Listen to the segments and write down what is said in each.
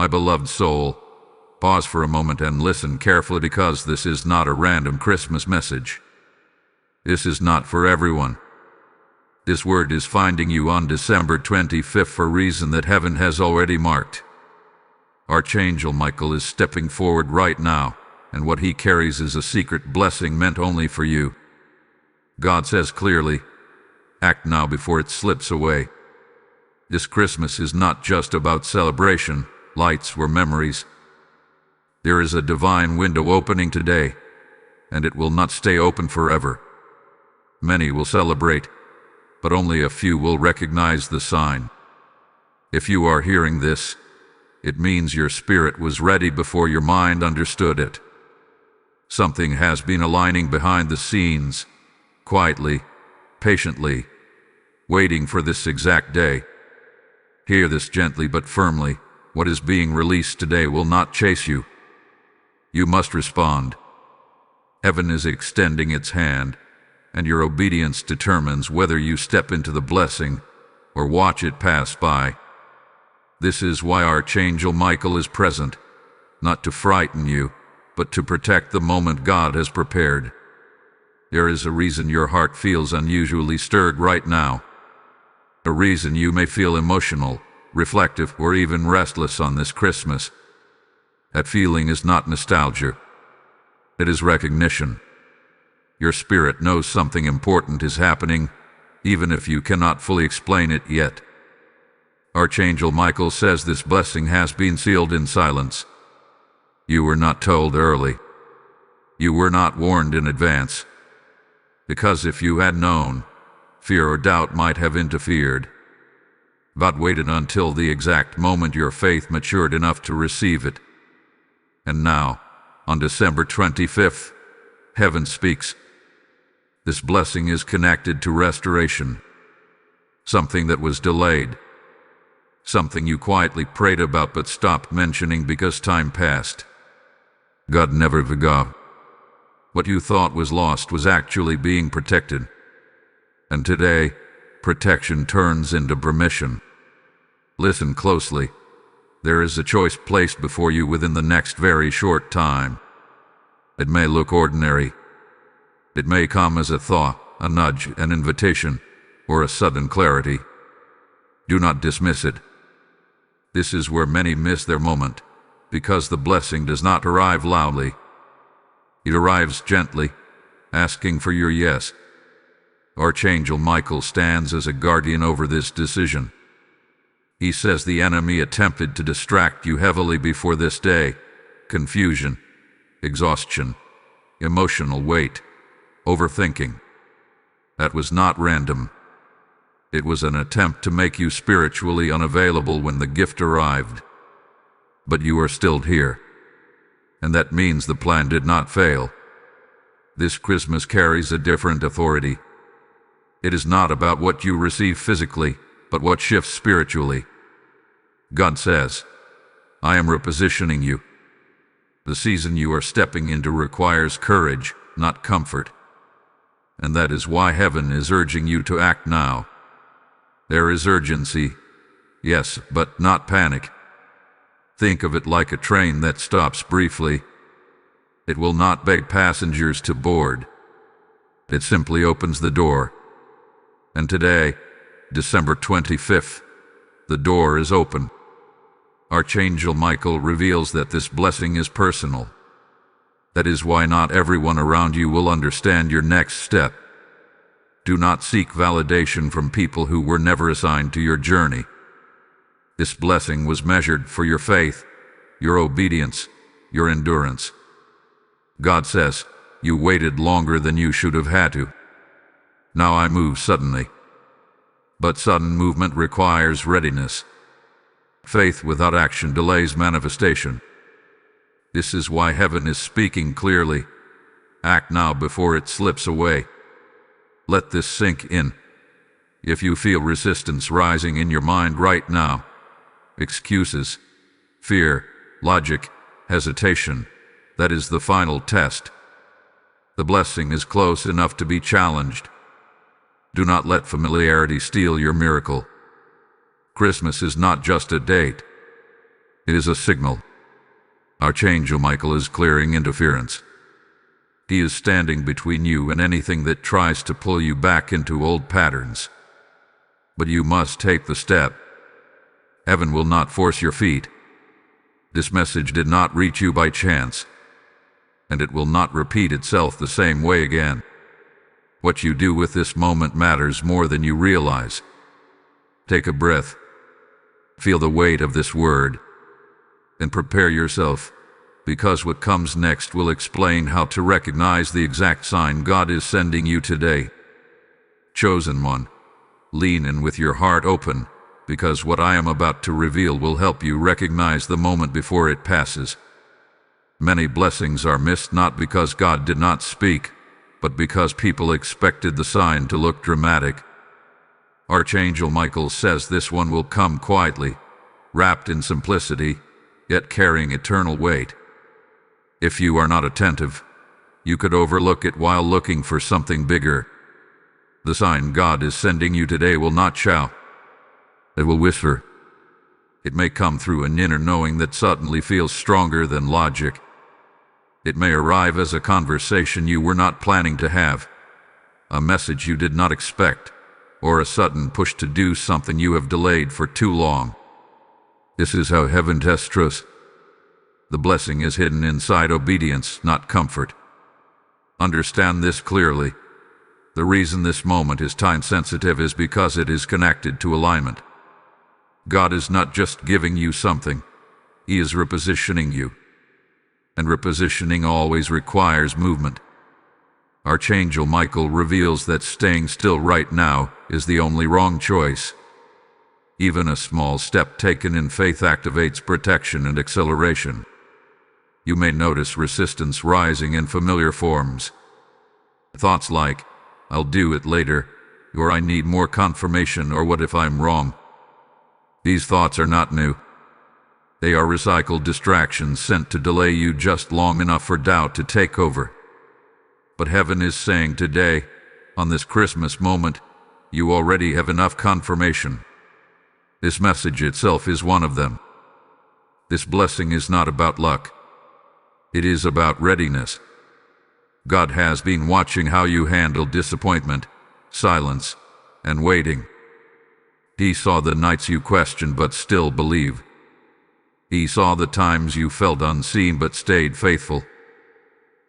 My beloved soul, pause for a moment and listen carefully, because this is not a random Christmas message. This is not for everyone. This word is finding you on December 25th for a reason that heaven has already marked. Archangel Michael is stepping forward right now, and what he carries is a secret blessing meant only for you. God says clearly, act now before it slips away. This Christmas is not just about celebration, lights, or memories. There is a divine window opening today, and it will not stay open forever. Many will celebrate, but only a few will recognize the sign. If you are hearing this, it means your spirit was ready before your mind understood it. Something has been aligning behind the scenes, quietly, patiently, waiting for this exact day. Hear this gently but firmly. What is being released today will not chase you. You must respond. Heaven is extending its hand, and your obedience determines whether you step into the blessing or watch it pass by. This is why Archangel Michael is present, not to frighten you, but to protect the moment God has prepared. There is a reason your heart feels unusually stirred right now. A reason you may feel emotional, reflective, or even restless on this Christmas. That feeling is not nostalgia. It is recognition. Your spirit knows something important is happening, even if you cannot fully explain it yet. Archangel Michael says this blessing has been sealed in silence. You were not told early. You were not warned in advance. Because if you had known, fear or doubt might have interfered. God waited until the exact moment your faith matured enough to receive it. And now, on December 25th, heaven speaks. This blessing is connected to restoration. Something that was delayed. Something you quietly prayed about but stopped mentioning because time passed. God never forgot. What you thought was lost was actually being protected. And today, protection turns into permission. Listen closely. There is a choice placed before you within the next very short time. It may look ordinary. It may come as a thought, a nudge, an invitation, or a sudden clarity. Do not dismiss it. This is where many miss their moment, because the blessing does not arrive loudly. It arrives gently, asking for your yes. Archangel Michael stands as a guardian over this decision. He says the enemy attempted to distract you heavily before this day. Confusion, exhaustion, emotional weight, overthinking. That was not random. It was an attempt to make you spiritually unavailable when the gift arrived. But you are still here. And that means the plan did not fail. This Christmas carries a different authority. It is not about what you receive physically, but what shifts spiritually. God says, I am repositioning you. The season you are stepping into requires courage, not comfort. And that is why heaven is urging you to act now. There is urgency, yes, but not panic. Think of it like a train that stops briefly. It will not beg passengers to board. It simply opens the door. And today, December 25th, the door is open. Archangel Michael reveals that this blessing is personal. That is why not everyone around you will understand your next step. Do not seek validation from people who were never assigned to your journey. This blessing was measured for your faith, your obedience, your endurance. God says, you waited longer than you should have had to. Now I move suddenly. But sudden movement requires readiness. Faith without action delays manifestation. This is why heaven is speaking clearly. Act now before it slips away. Let this sink in. If you feel resistance rising in your mind right now, excuses, fear, logic, hesitation, that is the final test. The blessing is close enough to be challenged. Do not let familiarity steal your miracle. Christmas is not just a date. It is a signal. Archangel Michael is clearing interference. He is standing between you and anything that tries to pull you back into old patterns. But you must take the step. Heaven will not force your feet. This message did not reach you by chance, and it will not repeat itself the same way again. What you do with this moment matters more than you realize. Take a breath. Feel the weight of this word, and prepare yourself, because what comes next will explain how to recognize the exact sign God is sending you today. Chosen one, lean in with your heart open, because what I am about to reveal will help you recognize the moment before it passes. Many blessings are missed not because God did not speak, but because people expected the sign to look dramatic. Archangel Michael says this one will come quietly, wrapped in simplicity, yet carrying eternal weight. If you are not attentive, you could overlook it while looking for something bigger. The sign God is sending you today will not shout. It will whisper. It may come through an inner knowing that suddenly feels stronger than logic. It may arrive as a conversation you were not planning to have, a message you did not expect, or a sudden push to do something you have delayed for too long. This is how heaven tests trust. The blessing is hidden inside obedience, not comfort. Understand this clearly. The reason this moment is time-sensitive is because it is connected to alignment. God is not just giving you something, He is repositioning you. And repositioning always requires movement. Archangel Michael reveals that staying still right now is the only wrong choice. Even a small step taken in faith activates protection and acceleration. You may notice resistance rising in familiar forms. Thoughts like, I'll do it later, or I need more confirmation, or what if I'm wrong? These thoughts are not new. They are recycled distractions sent to delay you just long enough for doubt to take over. But heaven is saying today, on this Christmas moment, you already have enough confirmation. This message itself is one of them. This blessing is not about luck. It is about readiness. God has been watching how you handle disappointment, silence, and waiting. He saw the nights you questioned but still believe. He saw the times you felt unseen but stayed faithful.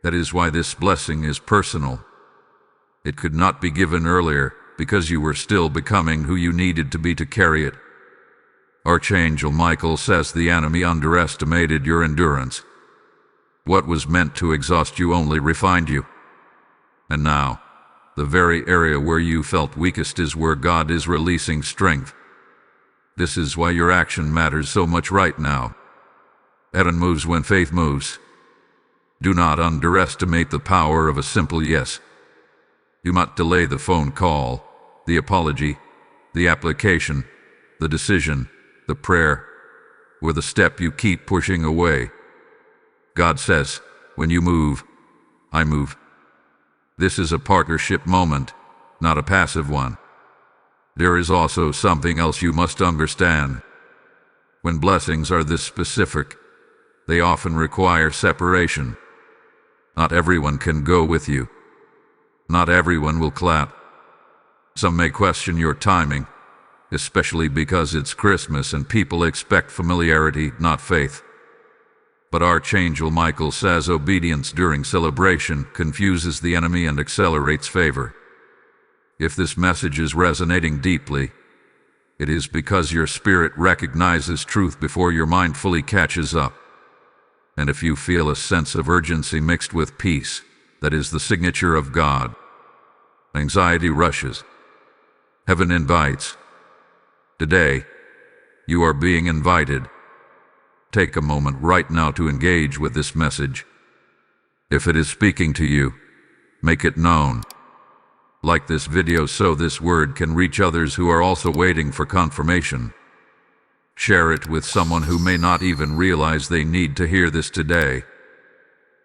That is why this blessing is personal. It could not be given earlier because you were still becoming who you needed to be to carry it. Archangel Michael says the enemy underestimated your endurance. What was meant to exhaust you only refined you. And now, the very area where you felt weakest is where God is releasing strength. This is why your action matters so much right now. Heaven moves when faith moves. Do not underestimate the power of a simple yes. Do not delay the phone call, the apology, the application, the decision, the prayer, or the step you keep pushing away. God says, when you move, I move. This is a partnership moment, not a passive one. There is also something else you must understand. When blessings are this specific, they often require separation. Not everyone can go with you. Not everyone will clap. Some may question your timing, especially because it's Christmas and people expect familiarity, not faith. But Archangel Michael says obedience during celebration confuses the enemy and accelerates favor. If this message is resonating deeply, it is because your spirit recognizes truth before your mind fully catches up. And if you feel a sense of urgency mixed with peace, that is the signature of God. Anxiety rushes. Heaven invites. Today, you are being invited. Take a moment right now to engage with this message. If it is speaking to you, make it known. Like this video so this word can reach others who are also waiting for confirmation. Share it with someone who may not even realize they need to hear this today.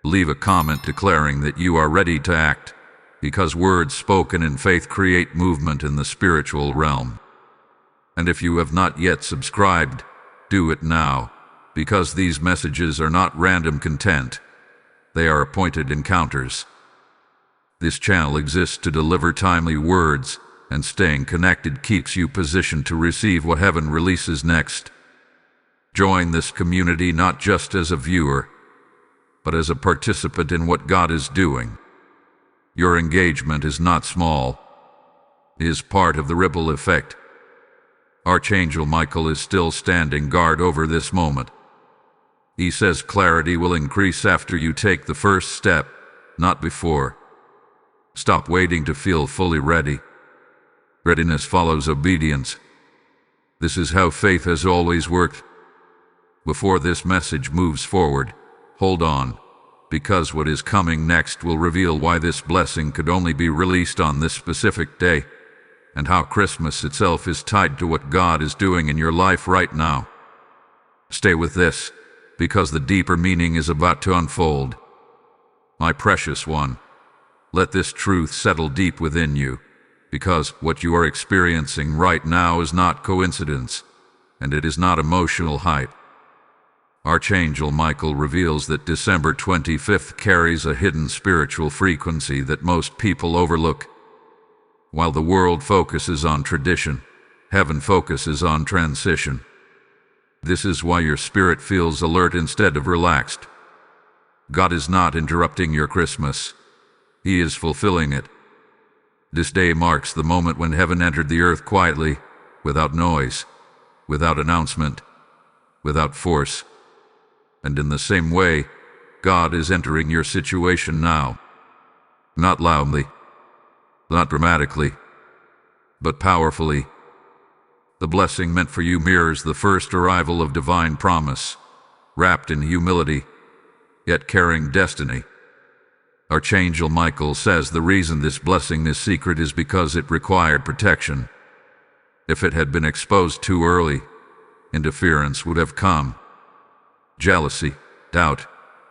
Leave a comment declaring that you are ready to act, because words spoken in faith create movement in the spiritual realm. And if you have not yet subscribed, do it now, because these messages are not random content. They are appointed encounters. This channel exists to deliver timely words, and staying connected keeps you positioned to receive what heaven releases next. Join this community not just as a viewer, but as a participant in what God is doing. Your engagement is not small. It is part of the ripple effect. Archangel Michael is still standing guard over this moment. He says clarity will increase after you take the first step, not before. Stop waiting to feel fully ready. Readiness follows obedience. This is how faith has always worked. Before this message moves forward, hold on, because what is coming next will reveal why this blessing could only be released on this specific day, and how Christmas itself is tied to what God is doing in your life right now. Stay with this, because the deeper meaning is about to unfold. My precious one, let this truth settle deep within you, because what you are experiencing right now is not coincidence, and it is not emotional hype. Archangel Michael reveals that December 25th carries a hidden spiritual frequency that most people overlook. While the world focuses on tradition, heaven focuses on transition. This is why your spirit feels alert instead of relaxed. God is not interrupting your Christmas. He is fulfilling it. This day marks the moment when heaven entered the earth quietly, without noise, without announcement, without force. And in the same way, God is entering your situation now. Not loudly, not dramatically, but powerfully. The blessing meant for you mirrors the first arrival of divine promise, wrapped in humility, yet carrying destiny. Archangel Michael says the reason this blessing is secret is because it required protection. If it had been exposed too early, interference would have come. Jealousy, doubt,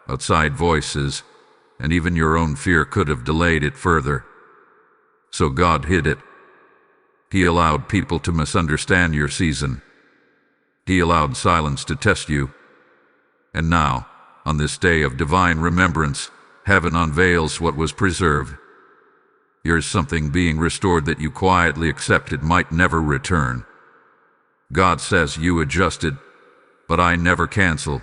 outside voices, and even your own fear could have delayed it further. So God hid it. He allowed people to misunderstand your season. He allowed silence to test you. And now, on this day of divine remembrance, heaven unveils what was preserved. Here's something being restored that you quietly accepted might never return. God says you adjusted, but I never cancel.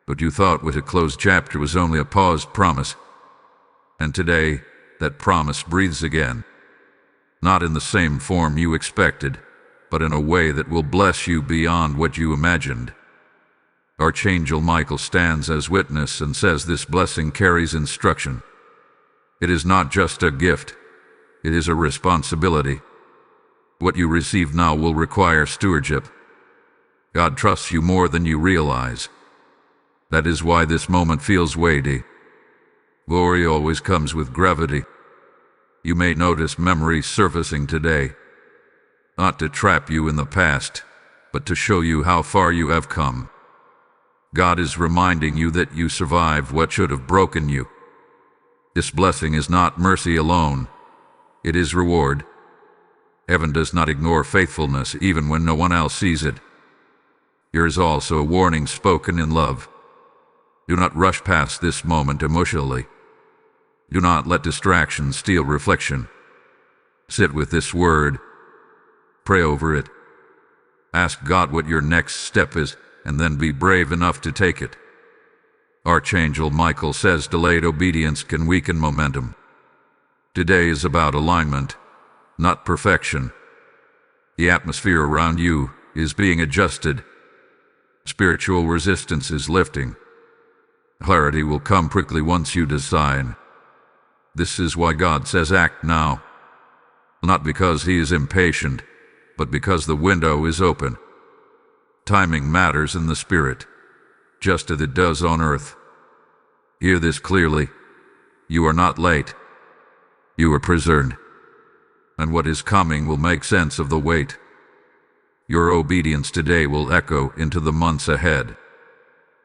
But you thought what a closed chapter was only a paused promise. And today, that promise breathes again. Not in the same form you expected, but in a way that will bless you beyond what you imagined. Archangel Michael stands as witness and says this blessing carries instruction. It is not just a gift, it is a responsibility. What you receive now will require stewardship. God trusts you more than you realize. That is why this moment feels weighty. Glory always comes with gravity. You may notice memories surfacing today, not to trap you in the past, but to show you how far you have come. God is reminding you that you survived what should have broken you. This blessing is not mercy alone. It is reward. Heaven does not ignore faithfulness even when no one else sees it. Here is also a warning spoken in love. Do not rush past this moment emotionally. Do not let distraction steal reflection. Sit with this word. Pray over it. Ask God what your next step is, and then be brave enough to take it. Archangel Michael says delayed obedience can weaken momentum. Today is about alignment, not perfection. The atmosphere around you is being adjusted. Spiritual resistance is lifting. Clarity will come quickly once you decide. This is why God says act now. Not because He is impatient, but because the window is open. Timing matters in the spirit, just as it does on earth. Hear this clearly. You are not late. You are preserved. And what is coming will make sense of the wait. Your obedience today will echo into the months ahead.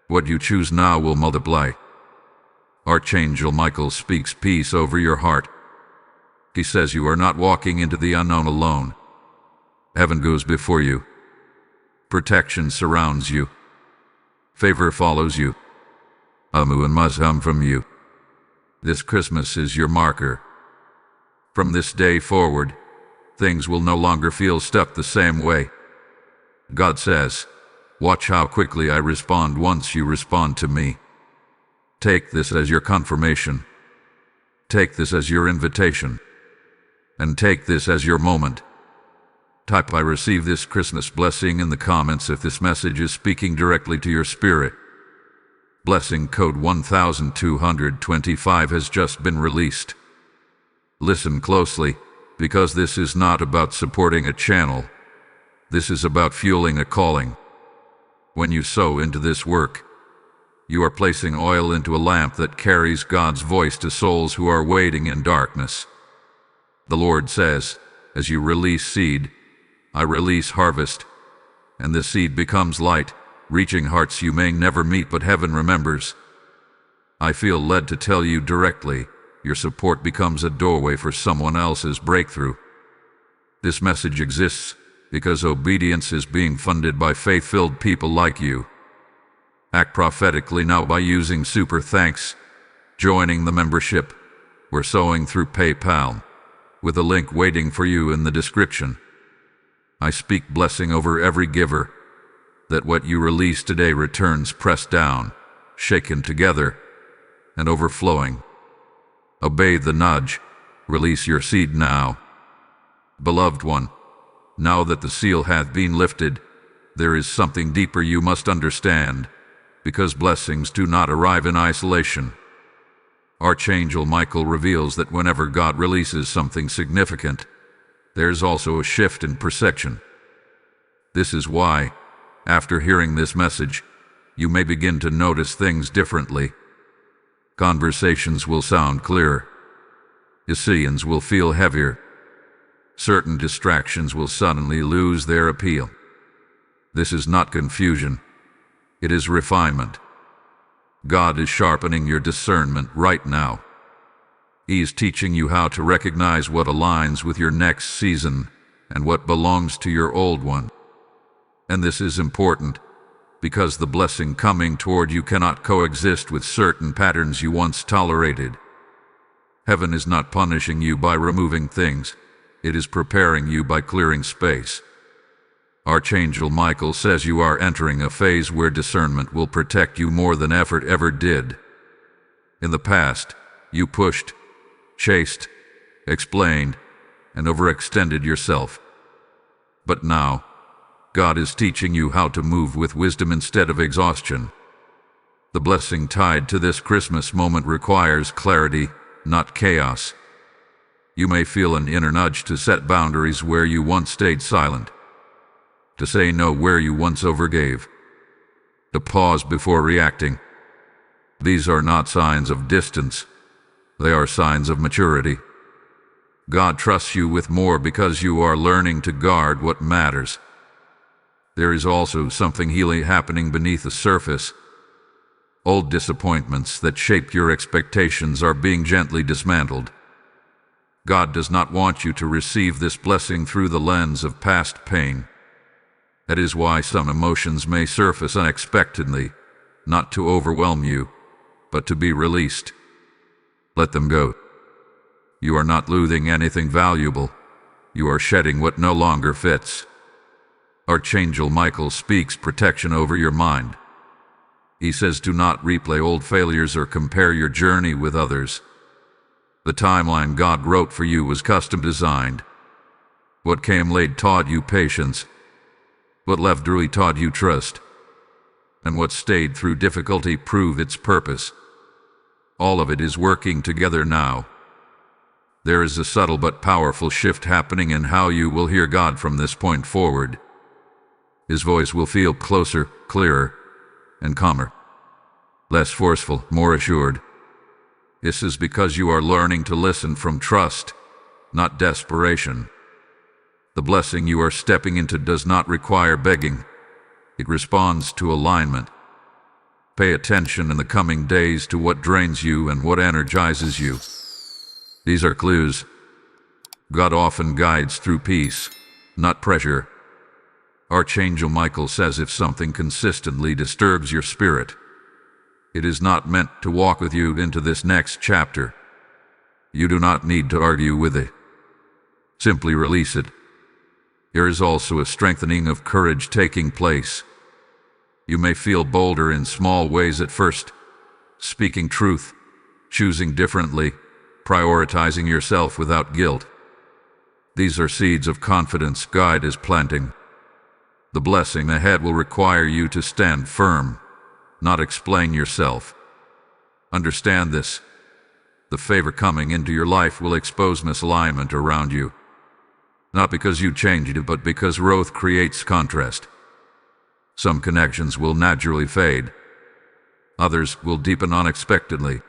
What you choose now will multiply. Archangel Michael speaks peace over your heart. He says you are not walking into the unknown alone. Heaven goes before you. Protection surrounds you. Favor follows you. Amu and Mazhum from you. This Christmas is your marker. From this day forward, things will no longer feel stuck the same way. God says, watch how quickly I respond once you respond to me. Take this as your confirmation. Take this as your invitation. And take this as your moment. Type I receive this Christmas blessing in the comments if this message is speaking directly to your spirit. Blessing code 1225 has just been released. Listen closely, because this is not about supporting a channel. This is about fueling a calling. When you sow into this work, you are placing oil into a lamp that carries God's voice to souls who are waiting in darkness. The Lord says, as you release seed, I release harvest, and the seed becomes light, reaching hearts you may never meet but heaven remembers. I feel led to tell you directly, your support becomes a doorway for someone else's breakthrough. This message exists because obedience is being funded by faith-filled people like you. Act prophetically now by using Super Thanks, joining the membership. We're sowing through PayPal, with a link waiting for you in the description. I speak blessing over every giver, that what you release today returns pressed down, shaken together, and overflowing. Obey the nudge. Release your seed now. Beloved one, now that the seal hath been lifted, there is something deeper you must understand, because blessings do not arrive in isolation. Archangel Michael reveals that whenever God releases something significant, there's also a shift in perception. This is why, after hearing this message, you may begin to notice things differently. Conversations will sound clearer. Decisions will feel heavier. Certain distractions will suddenly lose their appeal. This is not confusion. It is refinement. God is sharpening your discernment right now. He is teaching you how to recognize what aligns with your next season and what belongs to your old one. And this is important, because the blessing coming toward you cannot coexist with certain patterns you once tolerated. Heaven is not punishing you by removing things. It is preparing you by clearing space. Archangel Michael says you are entering a phase where discernment will protect you more than effort ever did. In the past, you pushed, chased, explained, and overextended yourself. But now, God is teaching you how to move with wisdom instead of exhaustion. The blessing tied to this Christmas moment requires clarity, not chaos. You may feel an inner nudge to set boundaries where you once stayed silent, to say no where you once overgave, to pause before reacting. These are not signs of distance. They are signs of maturity. God trusts you with more because you are learning to guard what matters. There is also something healing happening beneath the surface. Old disappointments that shaped your expectations are being gently dismantled. God does not want you to receive this blessing through the lens of past pain. That is why some emotions may surface unexpectedly, not to overwhelm you, but to be released. Let them go. You are not losing anything valuable. You are shedding what no longer fits. Archangel Michael speaks protection over your mind. He says do not replay old failures or compare your journey with others. The timeline God wrote for you was custom designed. What came late taught you patience. What left early taught you trust. And what stayed through difficulty proved its purpose. All of it is working together now. There is a subtle but powerful shift happening in how you will hear God from this point forward. His voice will feel closer, clearer, and calmer. Less forceful, more assured. This is because you are learning to listen from trust, not desperation. The blessing you are stepping into does not require begging. It responds to alignment. Pay attention in the coming days to what drains you and what energizes you. These are clues. God often guides through peace, not pressure. Archangel Michael says if something consistently disturbs your spirit, it is not meant to walk with you into this next chapter. You do not need to argue with it. Simply release it. There is also a strengthening of courage taking place. You may feel bolder in small ways at first, speaking truth, choosing differently, prioritizing yourself without guilt. These are seeds of confidence God is planting. The blessing ahead will require you to stand firm, not explain yourself. Understand this. The favor coming into your life will expose misalignment around you. Not because you changed it, but because growth creates contrast. Some connections will naturally fade. Others will deepen unexpectedly.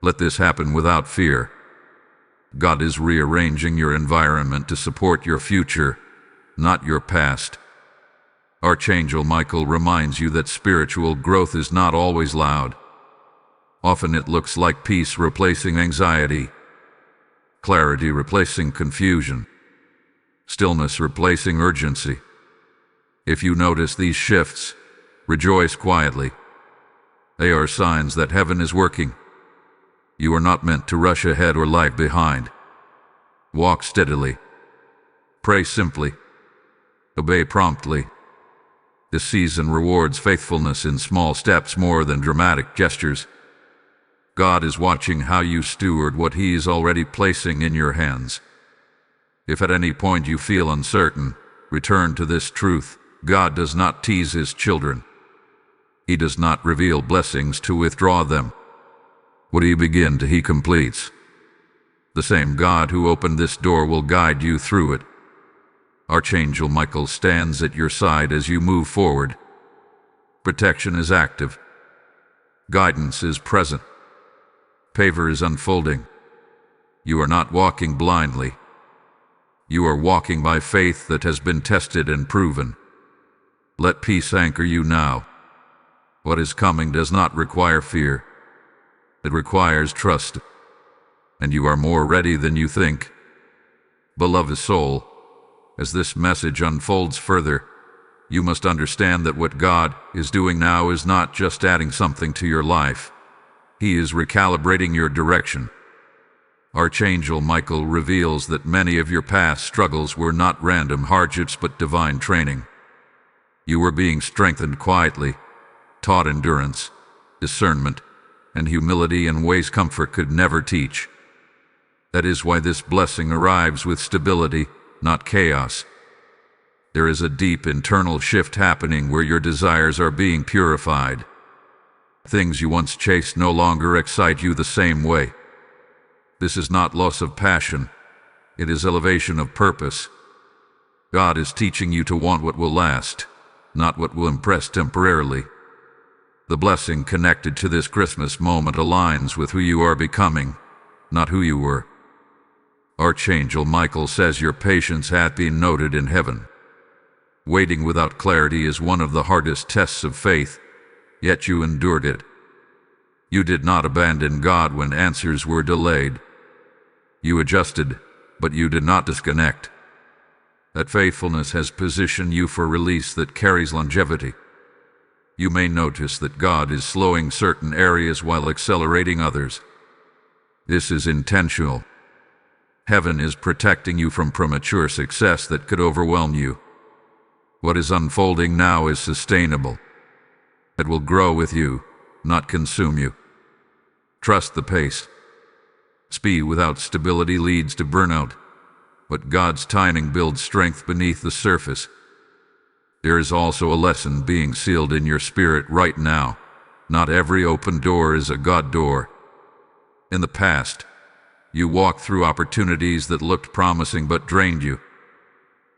Let this happen without fear. God is rearranging your environment to support your future, not your past. Archangel Michael reminds you that spiritual growth is not always loud. Often it looks like peace replacing anxiety, clarity replacing confusion, stillness replacing urgency. If you notice these shifts, rejoice quietly. They are signs that heaven is working. You are not meant to rush ahead or lag behind. Walk steadily. Pray simply. Obey promptly. This season rewards faithfulness in small steps more than dramatic gestures. God is watching how you steward what He is already placing in your hands. If at any point you feel uncertain, return to this truth. God does not tease His children. He does not reveal blessings to withdraw them. What He begins, He completes. The same God who opened this door will guide you through it. Archangel Michael stands at your side as you move forward. Protection is active. Guidance is present. Favor is unfolding. You are not walking blindly. You are walking by faith that has been tested and proven. Let peace anchor you now. What is coming does not require fear. It requires trust. And you are more ready than you think. Beloved soul, as this message unfolds further, you must understand that what God is doing now is not just adding something to your life. He is recalibrating your direction. Archangel Michael reveals that many of your past struggles were not random hardships but divine training. You were being strengthened quietly, taught endurance, discernment, and humility in ways comfort could never teach. That is why this blessing arrives with stability, not chaos. There is a deep internal shift happening where your desires are being purified. Things you once chased no longer excite you the same way. This is not loss of passion. It is elevation of purpose. God is teaching you to want what will last, not what will impress temporarily. The blessing connected to this Christmas moment aligns with who you are becoming, not who you were. Archangel Michael says your patience hath been noted in heaven. Waiting without clarity is one of the hardest tests of faith, yet you endured it. You did not abandon God when answers were delayed. You adjusted, but you did not disconnect. That faithfulness has positioned you for release that carries longevity. You may notice that God is slowing certain areas while accelerating others. This is intentional. Heaven is protecting you from premature success that could overwhelm you. What is unfolding now is sustainable. It will grow with you, not consume you. Trust the pace. Speed without stability leads to burnout, but God's timing builds strength beneath the surface. There is also a lesson being sealed in your spirit right now. Not every open door is a God door. In the past, you walked through opportunities that looked promising but drained you.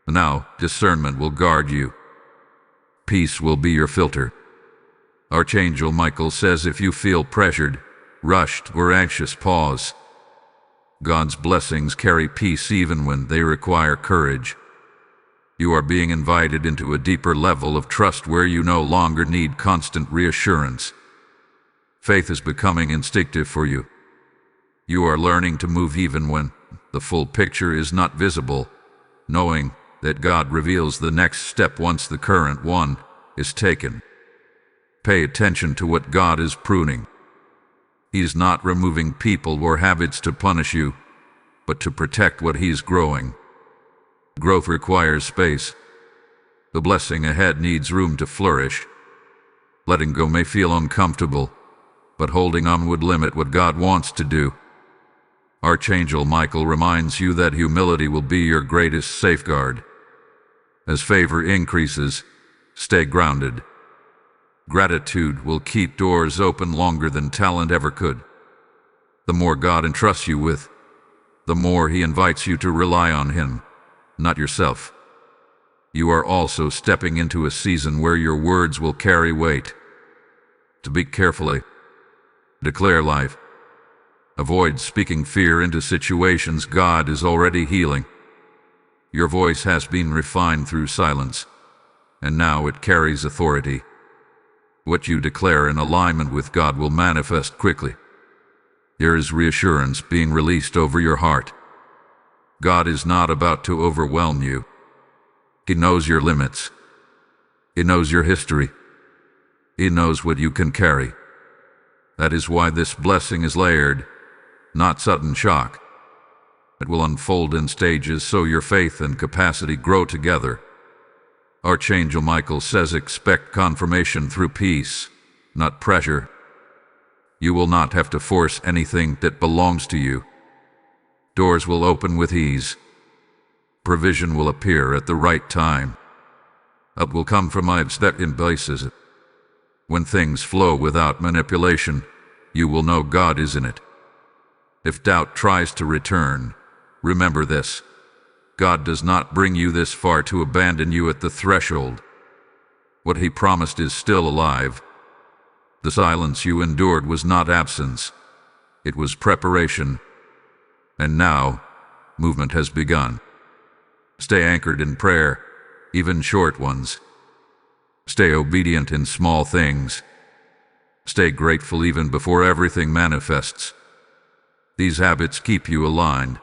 Now, discernment will guard you. Peace will be your filter. Archangel Michael says if you feel pressured, rushed, or anxious, pause. God's blessings carry peace even when they require courage. You are being invited into a deeper level of trust where you no longer need constant reassurance. Faith is becoming instinctive for you. You are learning to move even when the full picture is not visible, knowing that God reveals the next step once the current one is taken. Pay attention to what God is pruning. He's not removing people or habits to punish you, but to protect what He's growing. Growth requires space. The blessing ahead needs room to flourish. Letting go may feel uncomfortable, but holding on would limit what God wants to do. Archangel Michael reminds you that humility will be your greatest safeguard. As favor increases, stay grounded. Gratitude will keep doors open longer than talent ever could. The more God entrusts you with, the more He invites you to rely on Him, not yourself. You are also stepping into a season where your words will carry weight. Speak carefully. Declare life. Avoid speaking fear into situations God is already healing. Your voice has been refined through silence, and now it carries authority. What you declare in alignment with God will manifest quickly. There is reassurance being released over your heart. God is not about to overwhelm you. He knows your limits. He knows your history. He knows what you can carry. That is why this blessing is layered, not sudden shock. It will unfold in stages so your faith and capacity grow together. Archangel Michael says expect confirmation through peace, not pressure. You will not have to force anything that belongs to you. Doors will open with ease. Provision will appear at the right time. Help will come from lives that embraces it. When things flow without manipulation, you will know God is in it. If doubt tries to return, remember this. God does not bring you this far to abandon you at the threshold. What He promised is still alive. The silence you endured was not absence. It was preparation. And now, movement has begun. Stay anchored in prayer, even short ones. Stay obedient in small things. Stay grateful even before everything manifests. These habits keep you aligned.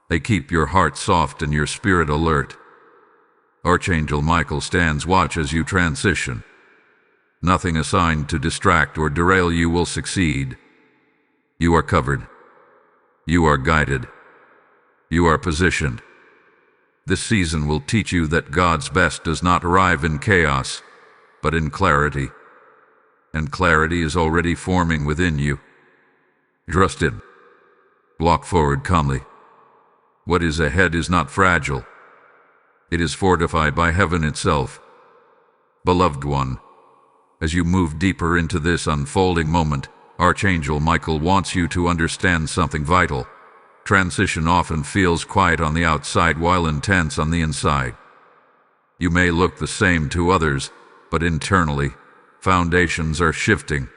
They keep your heart soft and your spirit alert. Archangel Michael stands watch as you transition. Nothing assigned to distract or derail you will succeed. You are covered. You are guided. You are positioned. This season will teach you that God's best does not arrive in chaos, but in clarity. And clarity is already forming within you. Trust it. Walk forward calmly. What is ahead is not fragile. It is fortified by heaven itself. Beloved one, as you move deeper into this unfolding moment, Archangel Michael wants you to understand something vital. Transition often feels quiet on the outside while intense on the inside. You may look the same to others, but internally, foundations are shifting.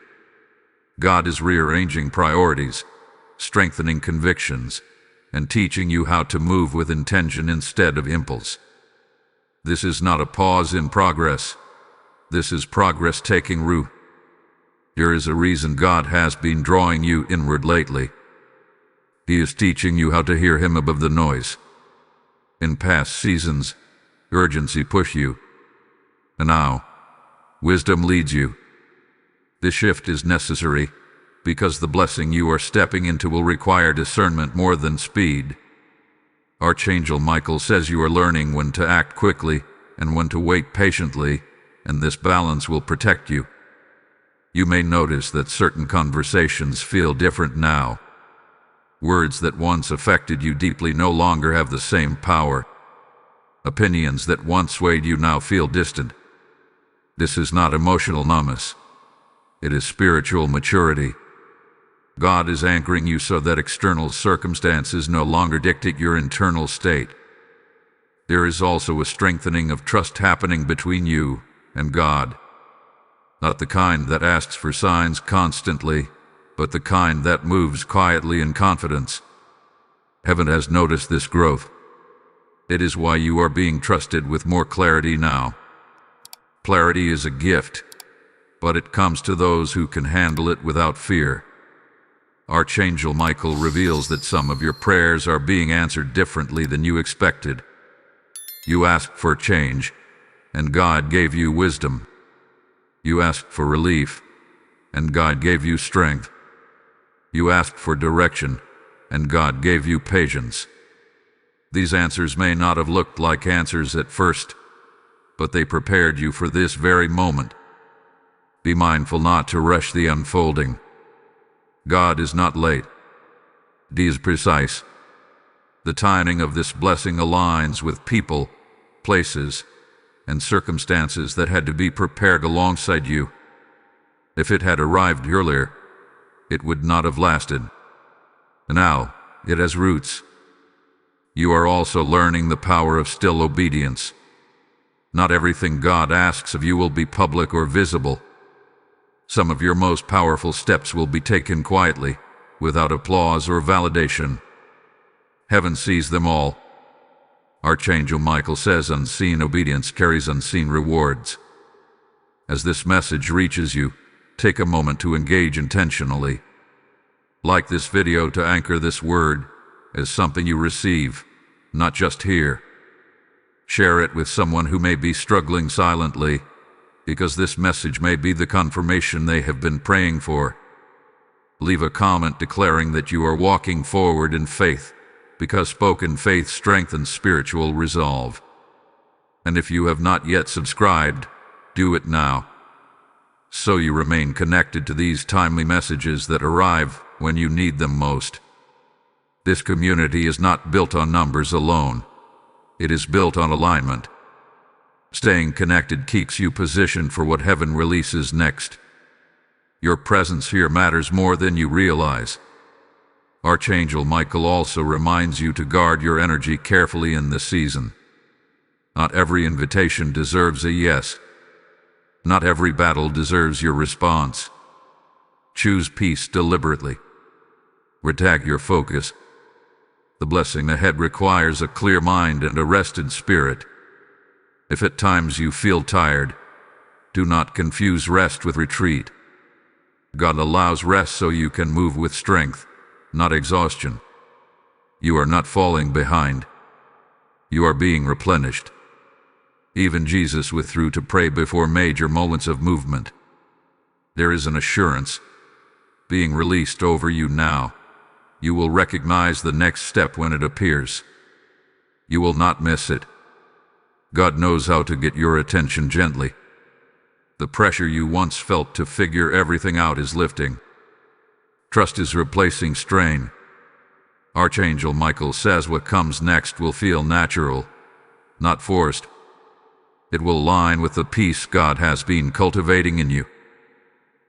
God is rearranging priorities, strengthening convictions, and teaching you how to move with intention instead of impulse. This is not a pause in progress. This is progress taking root. There is a reason God has been drawing you inward lately. He is teaching you how to hear Him above the noise. In past seasons, urgency pushed you, and now, wisdom leads you. This shift is necessary because the blessing you are stepping into will require discernment more than speed. Archangel Michael says you are learning when to act quickly and when to wait patiently, and this balance will protect you. You may notice that certain conversations feel different now. Words that once affected you deeply no longer have the same power. Opinions that once swayed you now feel distant. This is not emotional numbness. It is spiritual maturity. God is anchoring you so that external circumstances no longer dictate your internal state. There is also a strengthening of trust happening between you and God. Not the kind that asks for signs constantly, but the kind that moves quietly in confidence. Heaven has noticed this growth. It is why you are being trusted with more clarity now. Clarity is a gift, but it comes to those who can handle it without fear. Archangel Michael reveals that some of your prayers are being answered differently than you expected. You asked for change, and God gave you wisdom. You asked for relief, and God gave you strength. You asked for direction, and God gave you patience. These answers may not have looked like answers at first, but they prepared you for this very moment. Be mindful not to rush the unfolding. God is not late. He is precise. The timing of this blessing aligns with people, places, and circumstances that had to be prepared alongside you. If it had arrived earlier, it would not have lasted. Now, it has roots. You are also learning the power of still obedience. Not everything God asks of you will be public or visible. Some of your most powerful steps will be taken quietly, without applause or validation. Heaven sees them all. Archangel Michael says unseen obedience carries unseen rewards. As this message reaches you, take a moment to engage intentionally. Like this video to anchor this word as something you receive, not just hear. Share it with someone who may be struggling silently, because this message may be the confirmation they have been praying for. Leave a comment declaring that you are walking forward in faith, because spoken faith strengthens spiritual resolve. And if you have not yet subscribed, do it now, so you remain connected to these timely messages that arrive when you need them most. This community is not built on numbers alone. It is built on alignment. Staying connected keeps you positioned for what heaven releases next. Your presence here matters more than you realize. Archangel Michael also reminds you to guard your energy carefully in this season. Not every invitation deserves a yes. Not every battle deserves your response. Choose peace deliberately. Retag your focus. The blessing ahead requires a clear mind and a rested spirit. If at times you feel tired, do not confuse rest with retreat. God allows rest so you can move with strength, not exhaustion. You are not falling behind. You are being replenished. Even Jesus withdrew to pray before major moments of movement. There is an assurance being released over you now. You will recognize the next step when it appears. You will not miss it. God knows how to get your attention gently. The pressure you once felt to figure everything out is lifting. Trust is replacing strain. Archangel Michael says what comes next will feel natural, not forced. It will align with the peace God has been cultivating in you.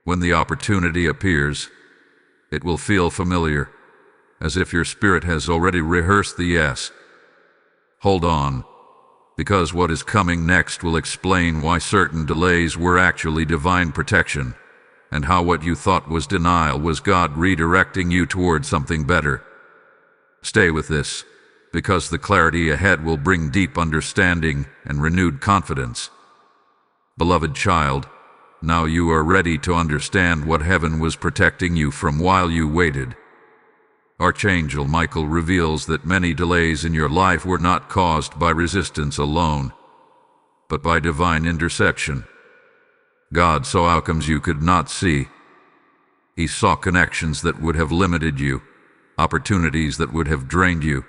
When the opportunity appears, it will feel familiar, as if your spirit has already rehearsed the yes. Hold on, because what is coming next will explain why certain delays were actually divine protection, and how what you thought was denial was God redirecting you toward something better. Stay with this, because the clarity ahead will bring deep understanding and renewed confidence. Beloved child, now you are ready to understand what heaven was protecting you from while you waited. Archangel Michael reveals that many delays in your life were not caused by resistance alone, but by divine interception. God saw outcomes you could not see. He saw connections that would have limited you, opportunities that would have drained you,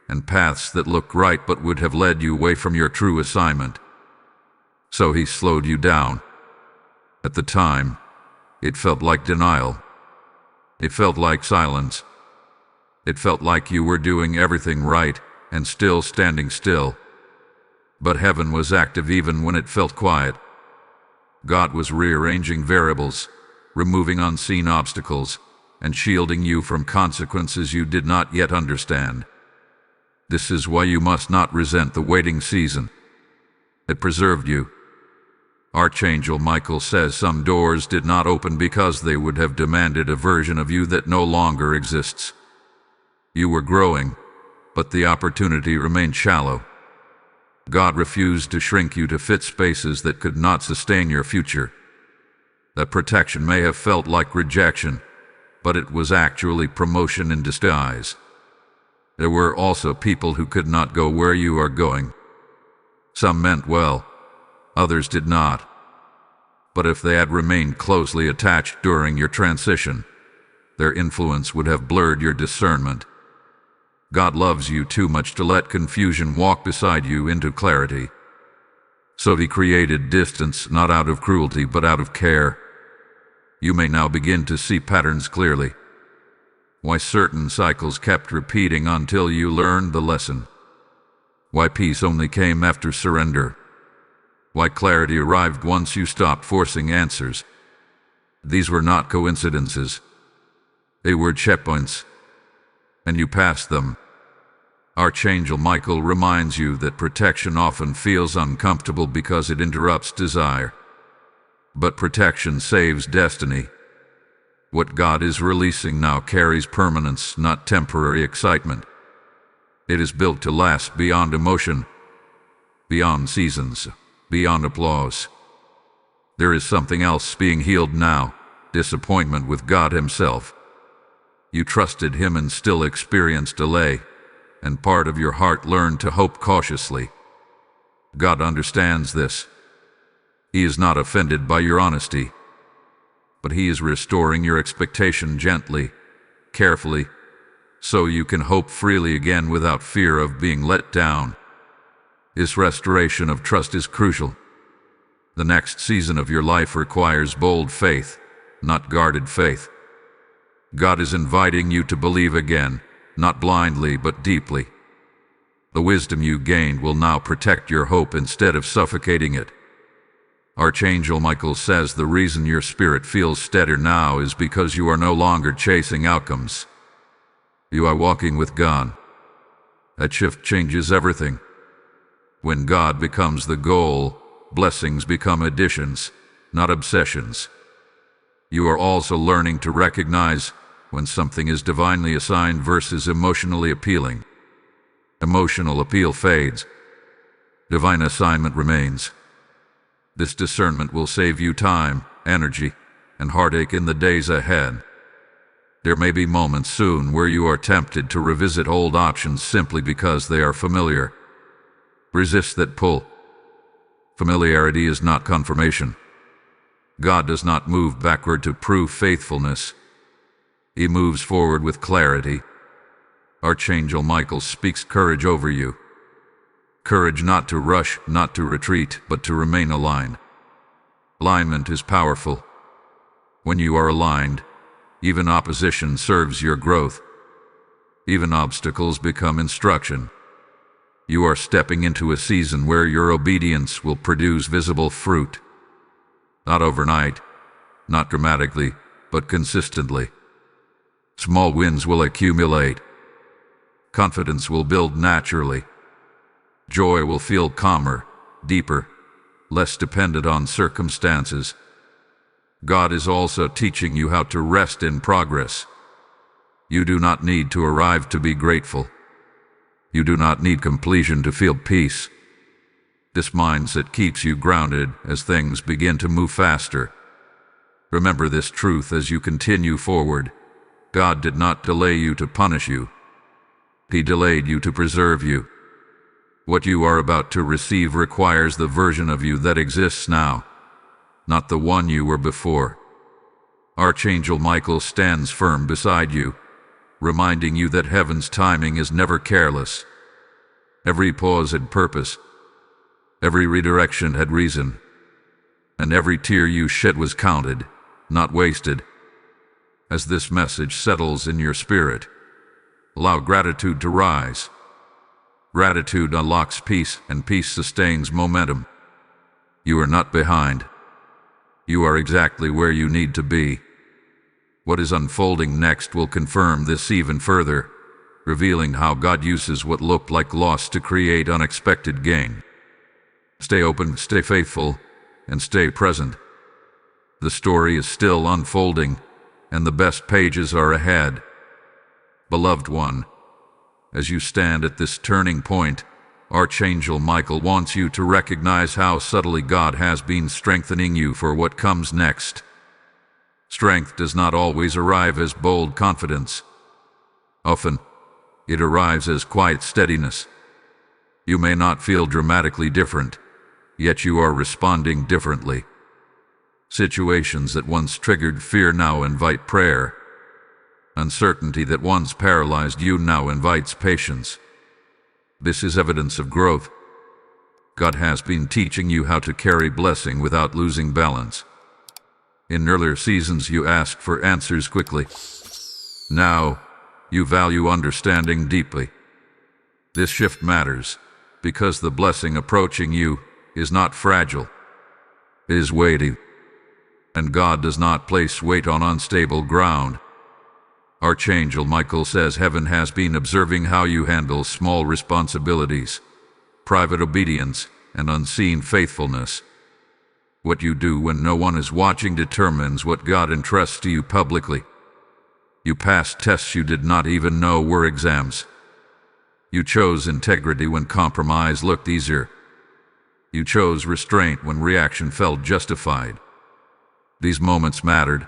and paths that looked right but would have led you away from your true assignment. So he slowed you down. At the time, it felt like denial. It felt like silence. It felt like you were doing everything right and still standing still. But heaven was active even when it felt quiet. God was rearranging variables, removing unseen obstacles, and shielding you from consequences you did not yet understand. This is why you must not resent the waiting season. It preserved you. Archangel Michael says some doors did not open because they would have demanded a version of you that no longer exists. You were growing, but the opportunity remained shallow. God refused to shrink you to fit spaces that could not sustain your future. That protection may have felt like rejection, but it was actually promotion in disguise. There were also people who could not go where you are going. Some meant well, others did not. But if they had remained closely attached during your transition, their influence would have blurred your discernment. God loves you too much to let confusion walk beside you into clarity. So he created distance not out of cruelty but out of care. You may now begin to see patterns clearly. Why certain cycles kept repeating until you learned the lesson. Why peace only came after surrender. Why clarity arrived once you stopped forcing answers. These were not coincidences. They were checkpoints. And you passed them. Archangel Michael reminds you that protection often feels uncomfortable because it interrupts desire. But protection saves destiny. What God is releasing now carries permanence, not temporary excitement. It is built to last beyond emotion, beyond seasons, beyond applause. There is something else being healed now, disappointment with God himself. You trusted him and still experienced delay, and part of your heart learned to hope cautiously. God understands this. He is not offended by your honesty, but he is restoring your expectation gently, carefully, so you can hope freely again without fear of being let down. This restoration of trust is crucial. The next season of your life requires bold faith, not guarded faith. God is inviting you to believe again, not blindly but deeply. The wisdom you gained will now protect your hope instead of suffocating it. Archangel Michael says the reason your spirit feels steadier now is because you are no longer chasing outcomes. You are walking with God. That shift changes everything. When God becomes the goal, blessings become additions, not obsessions. You are also learning to recognize when something is divinely assigned versus emotionally appealing. Emotional appeal fades. Divine assignment remains. This discernment will save you time, energy, and heartache in the days ahead. There may be moments soon where you are tempted to revisit old options simply because they are familiar. Resist that pull. Familiarity is not confirmation. God does not move backward to prove faithfulness. He moves forward with clarity. Archangel Michael speaks courage over you. Courage not to rush, not to retreat, but to remain aligned. Alignment is powerful. When you are aligned, even opposition serves your growth. Even obstacles become instruction. You are stepping into a season where your obedience will produce visible fruit. Not overnight, not dramatically, but consistently. Small wins will accumulate. Confidence will build naturally. Joy will feel calmer, deeper, less dependent on circumstances. God is also teaching you how to rest in progress. You do not need to arrive to be grateful. You do not need completion to feel peace. This mindset keeps you grounded as things begin to move faster. Remember this truth as you continue forward. God did not delay you to punish you. He delayed you to preserve you. What you are about to receive requires the version of you that exists now, not the one you were before. Archangel Michael stands firm beside you, reminding you that heaven's timing is never careless. Every pause had purpose. Every redirection had reason. And every tear you shed was counted, not wasted. As this message settles in your spirit, allow gratitude to rise. Gratitude unlocks peace, and peace sustains momentum. You are not behind. You are exactly where you need to be. What is unfolding next will confirm this even further, revealing how God uses what looked like loss to create unexpected gain. Stay open, stay faithful, and stay present. The story is still unfolding, and the best pages are ahead. Beloved one, as you stand at this turning point, Archangel Michael wants you to recognize how subtly God has been strengthening you for what comes next. Strength does not always arrive as bold confidence. Often, it arrives as quiet steadiness. You may not feel dramatically different, yet you are responding differently. Situations that once triggered fear now invite prayer. Uncertainty that once paralyzed you now invites patience. This is evidence of growth. God has been teaching you how to carry blessing without losing balance. In earlier seasons you asked for answers quickly. Now, you value understanding deeply. This shift matters, because the blessing approaching you is not fragile. It is weighty. And God does not place weight on unstable ground. Archangel Michael says heaven has been observing how you handle small responsibilities, private obedience, and unseen faithfulness. What you do when no one is watching determines what God entrusts to you publicly. You passed tests you did not even know were exams. You chose integrity when compromise looked easier. You chose restraint when reaction felt justified. These moments mattered.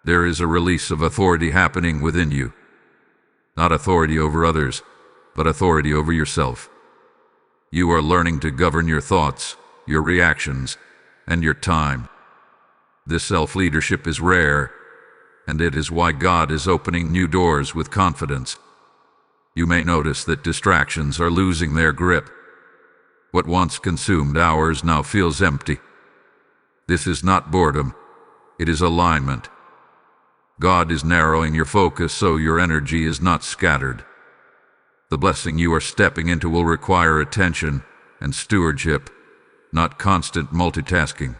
There is a release of authority happening within you. Not authority over others, but authority over yourself. You are learning to govern your thoughts, your reactions, and your time. This self-leadership is rare, and it is why God is opening new doors with confidence. You may notice that distractions are losing their grip. What once consumed hours now feels empty. This is not boredom, it is alignment. God is narrowing your focus so your energy is not scattered. The blessing you are stepping into will require attention and stewardship, not constant multitasking.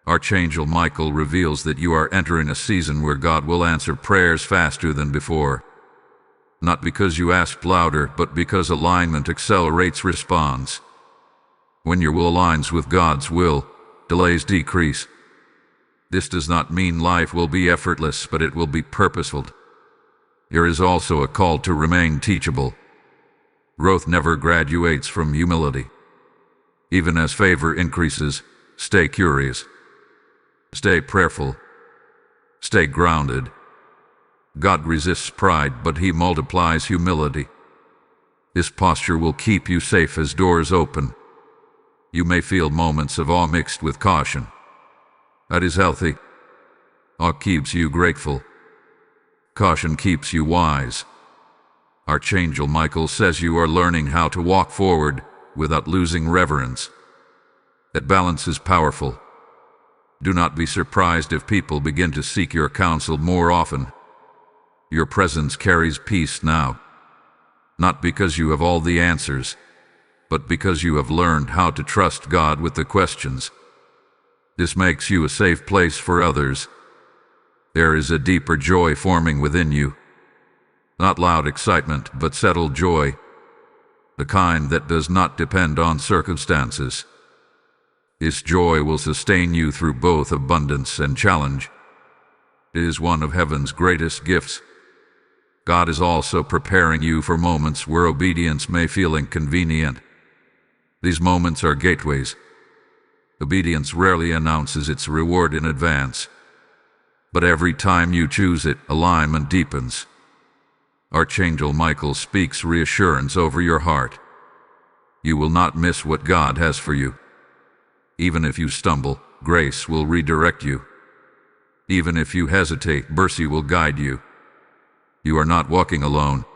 Archangel Michael reveals that you are entering a season where God will answer prayers faster than before. Not because you asked louder, but because alignment accelerates response. When your will aligns with God's will, delays decrease. This does not mean life will be effortless, but it will be purposeful. There is also a call to remain teachable. Growth never graduates from humility. Even as favor increases, stay curious. Stay prayerful. Stay grounded. God resists pride, but He multiplies humility. This posture will keep you safe as doors open. You may feel moments of awe mixed with caution. That is healthy. Awe keeps you grateful. Caution keeps you wise. Archangel Michael says you are learning how to walk forward without losing reverence. That balance is powerful. Do not be surprised if people begin to seek your counsel more often. Your presence carries peace now. Not because you have all the answers, but because you have learned how to trust God with the questions. This makes you a safe place for others. There is a deeper joy forming within you. Not loud excitement, but settled joy. The kind that does not depend on circumstances. This joy will sustain you through both abundance and challenge. It is one of heaven's greatest gifts. God is also preparing you for moments where obedience may feel inconvenient. These moments are gateways. Obedience rarely announces its reward in advance. But every time you choose it, alignment deepens. Archangel Michael speaks reassurance over your heart. You will not miss what God has for you. Even if you stumble, grace will redirect you. Even if you hesitate, mercy will guide you. You are not walking alone.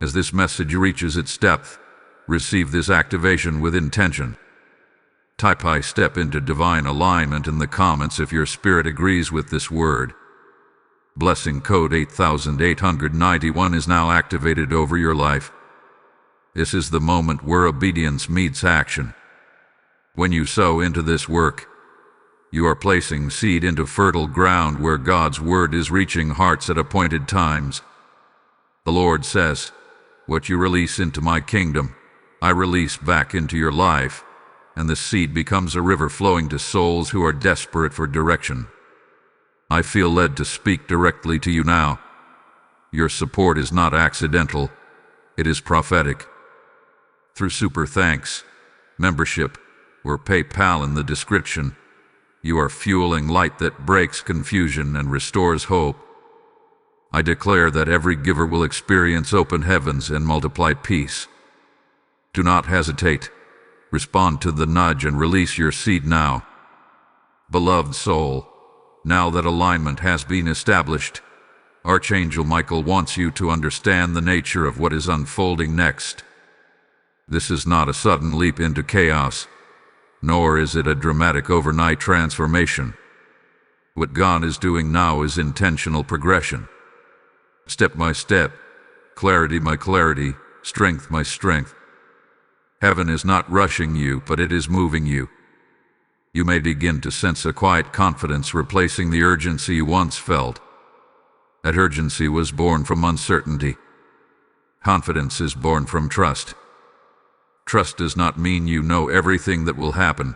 As this message reaches its depth, receive this activation with intention. Type "I step into divine alignment" in the comments if your spirit agrees with this word. Blessing code 8891 is now activated over your life. This is the moment where obedience meets action. When you sow into this work, you are placing seed into fertile ground where God's word is reaching hearts at appointed times. The Lord says, "What you release into my kingdom, I release back into your life," and the seed becomes a river flowing to souls who are desperate for direction. I feel led to speak directly to you now. Your support is not accidental, it is prophetic. Through super thanks, membership, or PayPal in the description, you are fueling light that breaks confusion and restores hope. I declare that every giver will experience open heavens and multiplied peace. Do not hesitate. Respond to the nudge and release your seed now. Beloved soul, now that alignment has been established, Archangel Michael wants you to understand the nature of what is unfolding next. This is not a sudden leap into chaos, nor is it a dramatic overnight transformation. What God is doing now is intentional progression. Step by step, clarity by clarity, strength by strength. Heaven is not rushing you, but it is moving you. You may begin to sense a quiet confidence replacing the urgency you once felt. That urgency was born from uncertainty. Confidence is born from trust. Trust does not mean you know everything that will happen.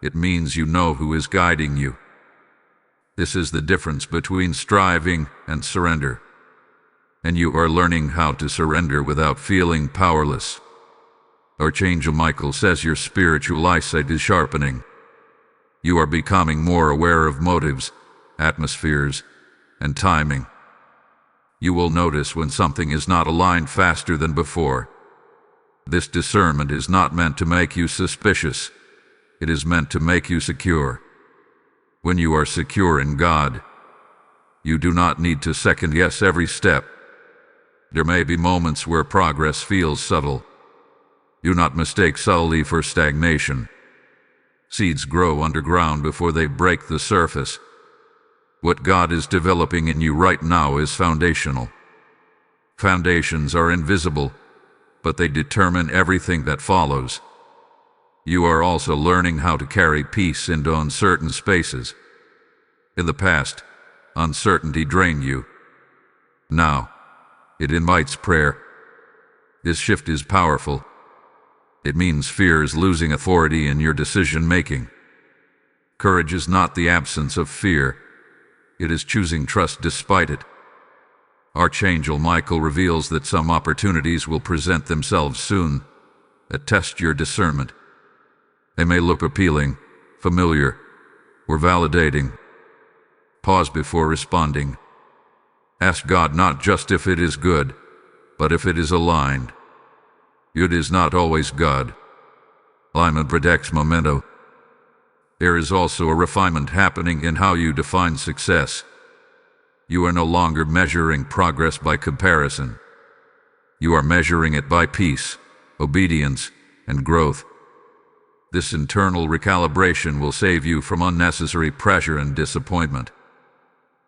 It means you know who is guiding you. This is the difference between striving and surrender. And you are learning how to surrender without feeling powerless. Archangel Michael says your spiritual eyesight is sharpening. You are becoming more aware of motives, atmospheres, and timing. You will notice when something is not aligned faster than before. This discernment is not meant to make you suspicious. It is meant to make you secure. When you are secure in God, you do not need to second-guess every step. There may be moments where progress feels subtle. Do not mistake subtlety for stagnation. Seeds grow underground before they break the surface. What God is developing in you right now is foundational. Foundations are invisible, but they determine everything that follows. You are also learning how to carry peace into uncertain spaces. In the past, uncertainty drained you. Now, it invites prayer. This shift is powerful. It means fear is losing authority in your decision-making. Courage is not the absence of fear. It is choosing trust despite it. Archangel Michael reveals that some opportunities will present themselves soon that test your discernment. They may look appealing, familiar, or validating. Pause before responding. Ask God not just if it is good, but if it is aligned. It is not always God. Alignment protects momentum. There is also a refinement happening in how you define success. You are no longer measuring progress by comparison. You are measuring it by peace, obedience, and growth. This internal recalibration will save you from unnecessary pressure and disappointment.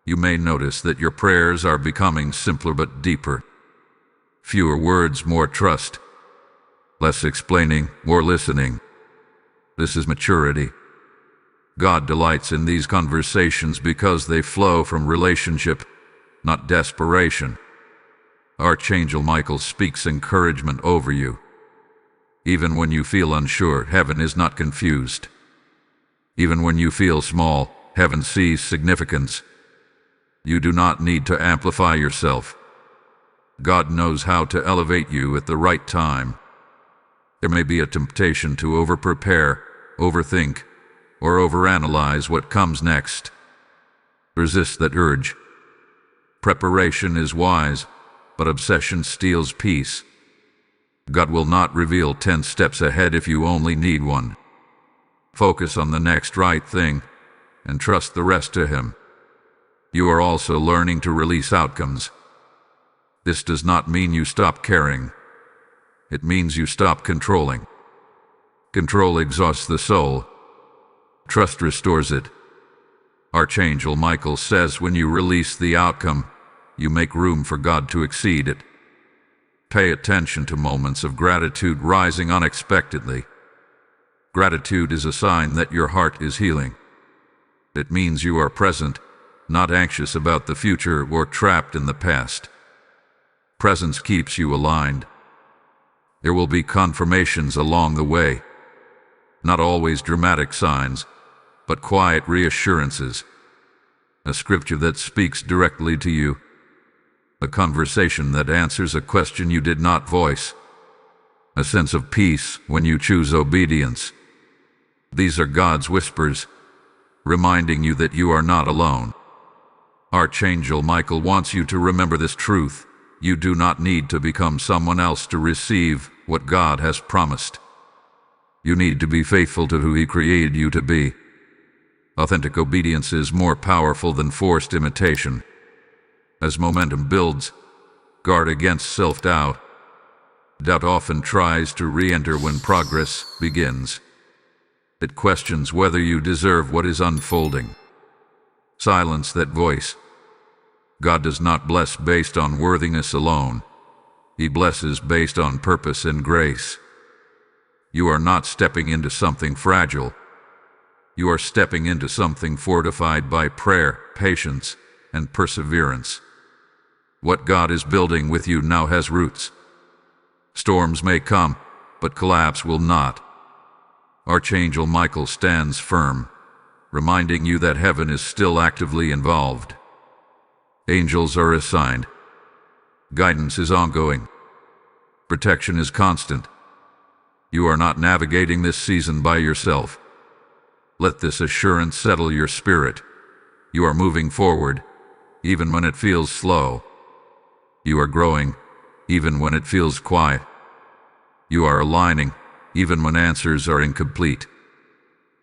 You may notice that your prayers are becoming simpler but deeper. Fewer words, more trust. Less explaining, more listening. This is maturity. God delights in these conversations because they flow from relationship, not desperation. Archangel Michael speaks encouragement over you. Even when you feel unsure, heaven is not confused. Even when you feel small, heaven sees significance. You do not need to amplify yourself. God knows how to elevate you at the right time. There may be a temptation to over-prepare, overthink, or overanalyze what comes next. Resist that urge. Preparation is wise, but obsession steals peace. God will not reveal 10 steps ahead if you only need one. Focus on the next right thing, and trust the rest to Him. You are also learning to release outcomes. This does not mean you stop caring. It means you stop controlling. Control exhausts the soul. Trust restores it. Archangel Michael says when you release the outcome, you make room for God to exceed it. Pay attention to moments of gratitude rising unexpectedly. Gratitude is a sign that your heart is healing. It means you are present, not anxious about the future or trapped in the past. Presence keeps you aligned. There will be confirmations along the way. Not always dramatic signs, but quiet reassurances. A scripture that speaks directly to you. A conversation that answers a question you did not voice. A sense of peace when you choose obedience. These are God's whispers, reminding you that you are not alone. Archangel Michael wants you to remember this truth. You do not need to become someone else to receive what God has promised. You need to be faithful to who He created you to be. Authentic obedience is more powerful than forced imitation. As momentum builds, guard against self-doubt. Doubt often tries to re-enter when progress begins. It questions whether you deserve what is unfolding. Silence that voice. God does not bless based on worthiness alone. He blesses based on purpose and grace. You are not stepping into something fragile. You are stepping into something fortified by prayer, patience, and perseverance. What God is building with you now has roots. Storms may come, but collapse will not. Archangel Michael stands firm, reminding you that heaven is still actively involved. Angels are assigned. Guidance is ongoing. Protection is constant. You are not navigating this season by yourself. Let this assurance settle your spirit. You are moving forward, even when it feels slow. You are growing, even when it feels quiet. You are aligning, even when answers are incomplete.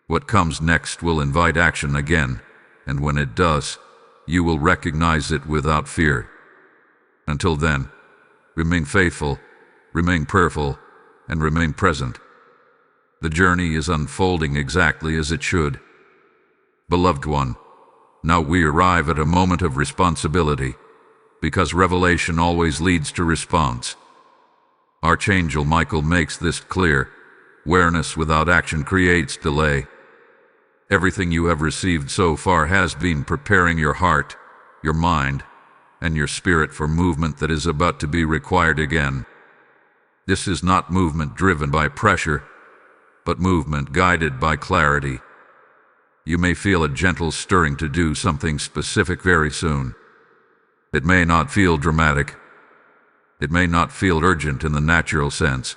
What comes next will invite action again, and when it does, you will recognize it without fear. Until then, remain faithful, remain prayerful, and remain present. The journey is unfolding exactly as it should. Beloved one, now we arrive at a moment of responsibility, because revelation always leads to response. Archangel Michael makes this clear. Awareness without action creates delay. Everything you have received so far has been preparing your heart, your mind, and your spirit for movement that is about to be required again. This is not movement driven by pressure, but movement guided by clarity. You may feel a gentle stirring to do something specific very soon. It may not feel dramatic. It may not feel urgent in the natural sense.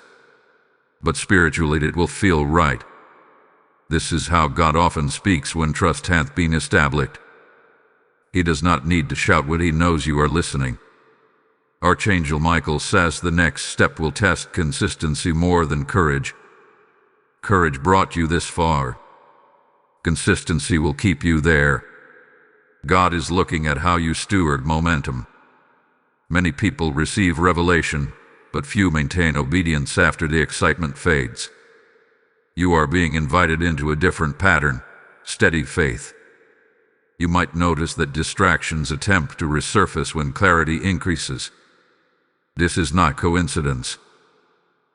But spiritually it will feel right. This is how God often speaks when trust hath been established. He does not need to shout when He knows you are listening. Archangel Michael says the next step will test consistency more than courage. Courage brought you this far. Consistency will keep you there. God is looking at how you steward momentum. Many people receive revelation, but few maintain obedience after the excitement fades. You are being invited into a different pattern, steady faith. You might notice that distractions attempt to resurface when clarity increases. This is not coincidence.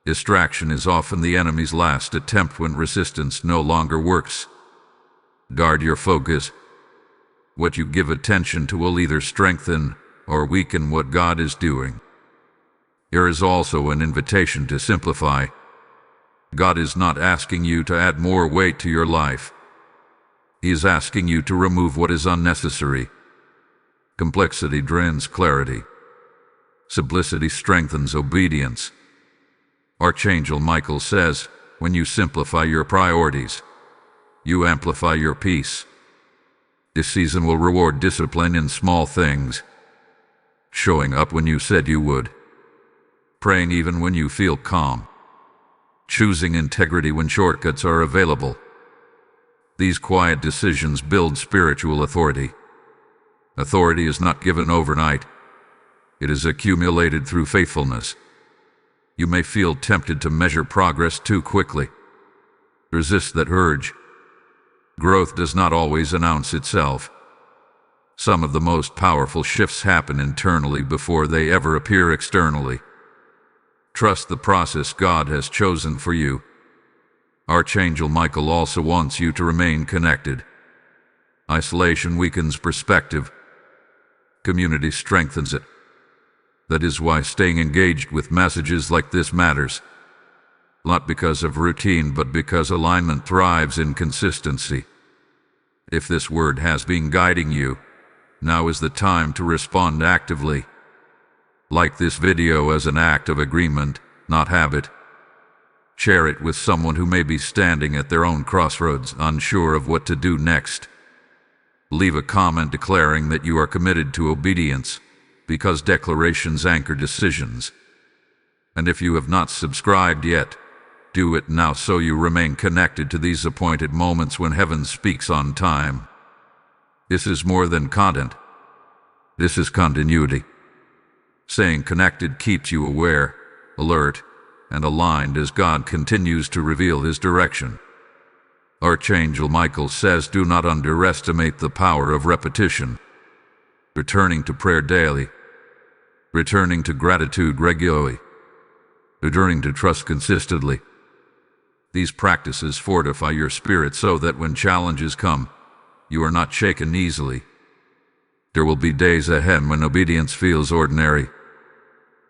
Distraction is often the enemy's last attempt when resistance no longer works. Guard your focus. What you give attention to will either strengthen or weaken what God is doing. Here is also an invitation to simplify. God is not asking you to add more weight to your life. He is asking you to remove what is unnecessary. Complexity drains clarity. Simplicity strengthens obedience. Archangel Michael says, when you simplify your priorities, you amplify your peace. This season will reward discipline in small things. Showing up when you said you would. Praying even when you feel calm. Choosing integrity when shortcuts are available. These quiet decisions build spiritual authority. Authority is not given overnight. It is accumulated through faithfulness. You may feel tempted to measure progress too quickly. Resist that urge. Growth does not always announce itself. Some of the most powerful shifts happen internally before they ever appear externally. Trust the process God has chosen for you. Archangel Michael also wants you to remain connected. Isolation weakens perspective. Community strengthens it. That is why staying engaged with messages like this matters. Not because of routine, but because alignment thrives in consistency. If this word has been guiding you, now is the time to respond actively. Like this video as an act of agreement, not habit. Share it with someone who may be standing at their own crossroads, unsure of what to do next. Leave a comment declaring that you are committed to obedience, because declarations anchor decisions. And if you have not subscribed yet, do it now so you remain connected to these appointed moments when heaven speaks on time. This is more than content. This is continuity. Staying connected keeps you aware, alert, and aligned as God continues to reveal His direction. Archangel Michael says, do not underestimate the power of repetition. Returning to prayer daily. Returning to gratitude regularly. Returning to trust consistently. These practices fortify your spirit so that when challenges come, you are not shaken easily. There will be days ahead when obedience feels ordinary.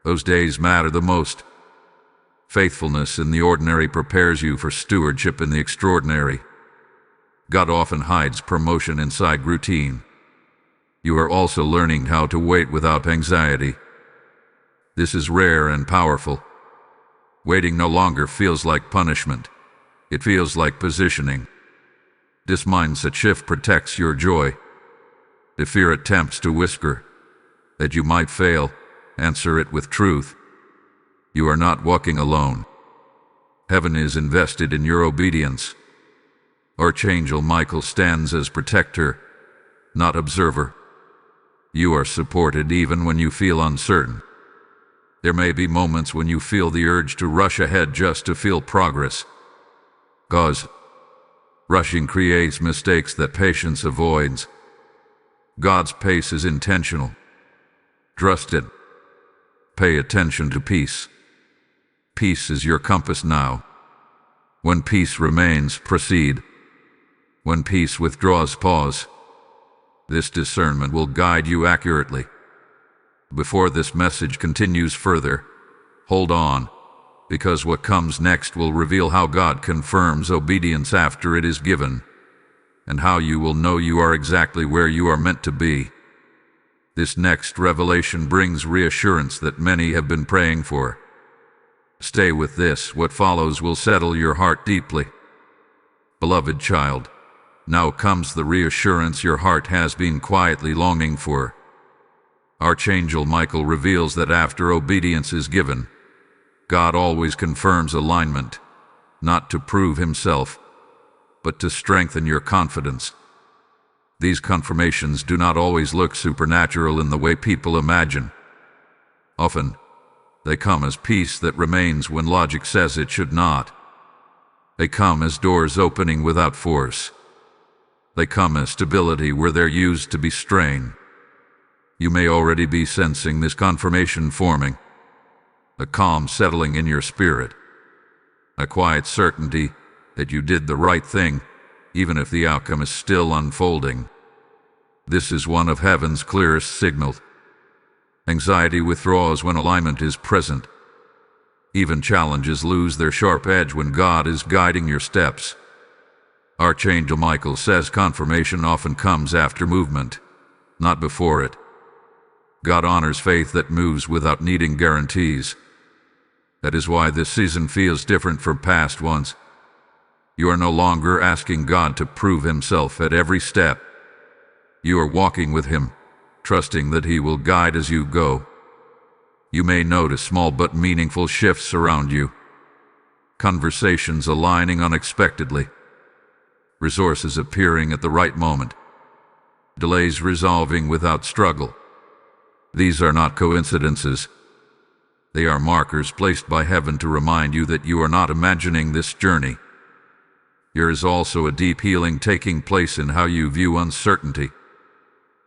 Those days matter the most. Faithfulness in the ordinary prepares you for stewardship in the extraordinary. God often hides promotion inside routine. You are also learning how to wait without anxiety. This is rare and powerful. Waiting no longer feels like punishment. It feels like positioning. This mindset shift protects your joy. If fear attempts to whisper that you might fail, answer it with truth. You are not walking alone. Heaven is invested in your obedience. Archangel Michael stands as protector, not observer. You are supported even when you feel uncertain. There may be moments when you feel the urge to rush ahead just to feel progress. Cause rushing creates mistakes that patience avoids. God's pace is intentional. Trust it. Pay attention to peace. Peace is your compass now. When peace remains, proceed. When peace withdraws, pause. This discernment will guide you accurately. Before this message continues further, hold on, because what comes next will reveal how God confirms obedience after it is given, and how you will know you are exactly where you are meant to be. This next revelation brings reassurance that many have been praying for. Stay with this. What follows will settle your heart deeply. Beloved child, now comes the reassurance your heart has been quietly longing for. Archangel Michael reveals that after obedience is given, God always confirms alignment, not to prove Himself, but to strengthen your confidence. These confirmations do not always look supernatural in the way people imagine. Often, they come as peace that remains when logic says it should not. They come as doors opening without force. They come as stability where there used to be strain. You may already be sensing this confirmation forming, a calm settling in your spirit, a quiet certainty that you did the right thing, even if the outcome is still unfolding. This is one of heaven's clearest signals. Anxiety withdraws when alignment is present. Even challenges lose their sharp edge when God is guiding your steps. Archangel Michael says confirmation often comes after movement, not before it. God honors faith that moves without needing guarantees. That is why this season feels different from past ones. You are no longer asking God to prove Himself at every step. You are walking with Him, trusting that He will guide as you go. You may notice small but meaningful shifts around you. Conversations aligning unexpectedly. Resources appearing at the right moment. Delays resolving without struggle. These are not coincidences. They are markers placed by heaven to remind you that you are not imagining this journey. There is also a deep healing taking place in how you view uncertainty.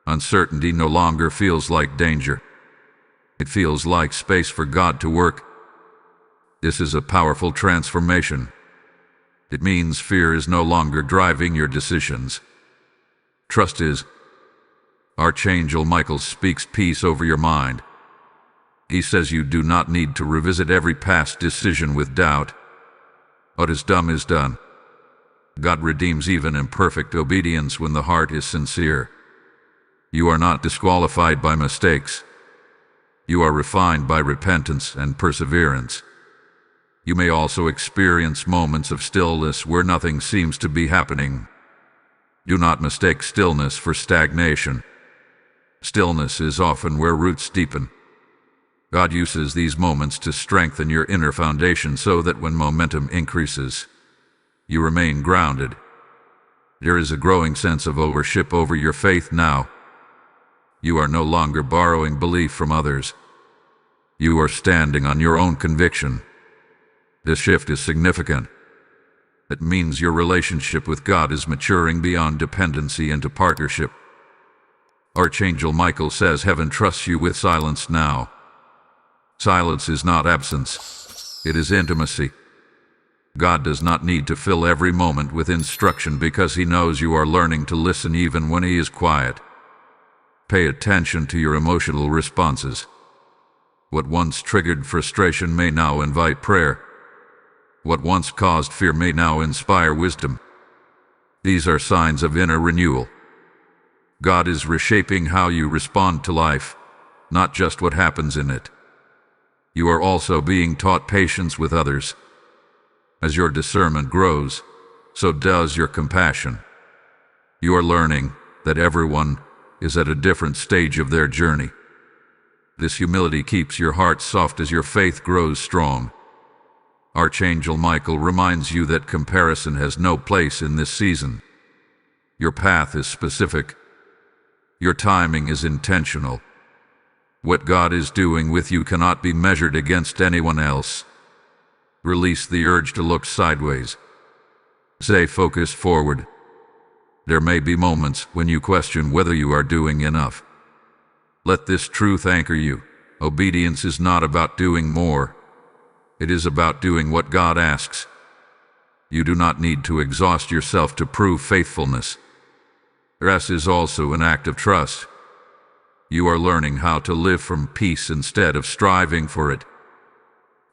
Uncertainty no longer feels like danger. It feels like space for God to work. This is a powerful transformation. It means fear is no longer driving your decisions. Trust is. Archangel Michael speaks peace over your mind. He says you do not need to revisit every past decision with doubt. What is done is done. God redeems even imperfect obedience when the heart is sincere. You are not disqualified by mistakes. You are refined by repentance and perseverance. You may also experience moments of stillness where nothing seems to be happening. Do not mistake stillness for stagnation. Stillness is often where roots deepen. God uses these moments to strengthen your inner foundation so that when momentum increases, you remain grounded. There is a growing sense of ownership over your faith now. You are no longer borrowing belief from others. You are standing on your own conviction. This shift is significant. It means your relationship with God is maturing beyond dependency into partnership. Archangel Michael says heaven trusts you with silence now. Silence is not absence. It is intimacy. God does not need to fill every moment with instruction because He knows you are learning to listen even when He is quiet. Pay attention to your emotional responses. What once triggered frustration may now invite prayer. What once caused fear may now inspire wisdom. These are signs of inner renewal. God is reshaping how you respond to life, not just what happens in it. You are also being taught patience with others. As your discernment grows, so does your compassion. You are learning that everyone is at a different stage of their journey. This humility keeps your heart soft as your faith grows strong. Archangel Michael reminds you that comparison has no place in this season. Your path is specific. Your timing is intentional. What God is doing with you cannot be measured against anyone else. Release the urge to look sideways. Stay focused forward. There may be moments when you question whether you are doing enough. Let this truth anchor you. Obedience is not about doing more. It is about doing what God asks. You do not need to exhaust yourself to prove faithfulness. Rest is also an act of trust. You are learning how to live from peace instead of striving for it.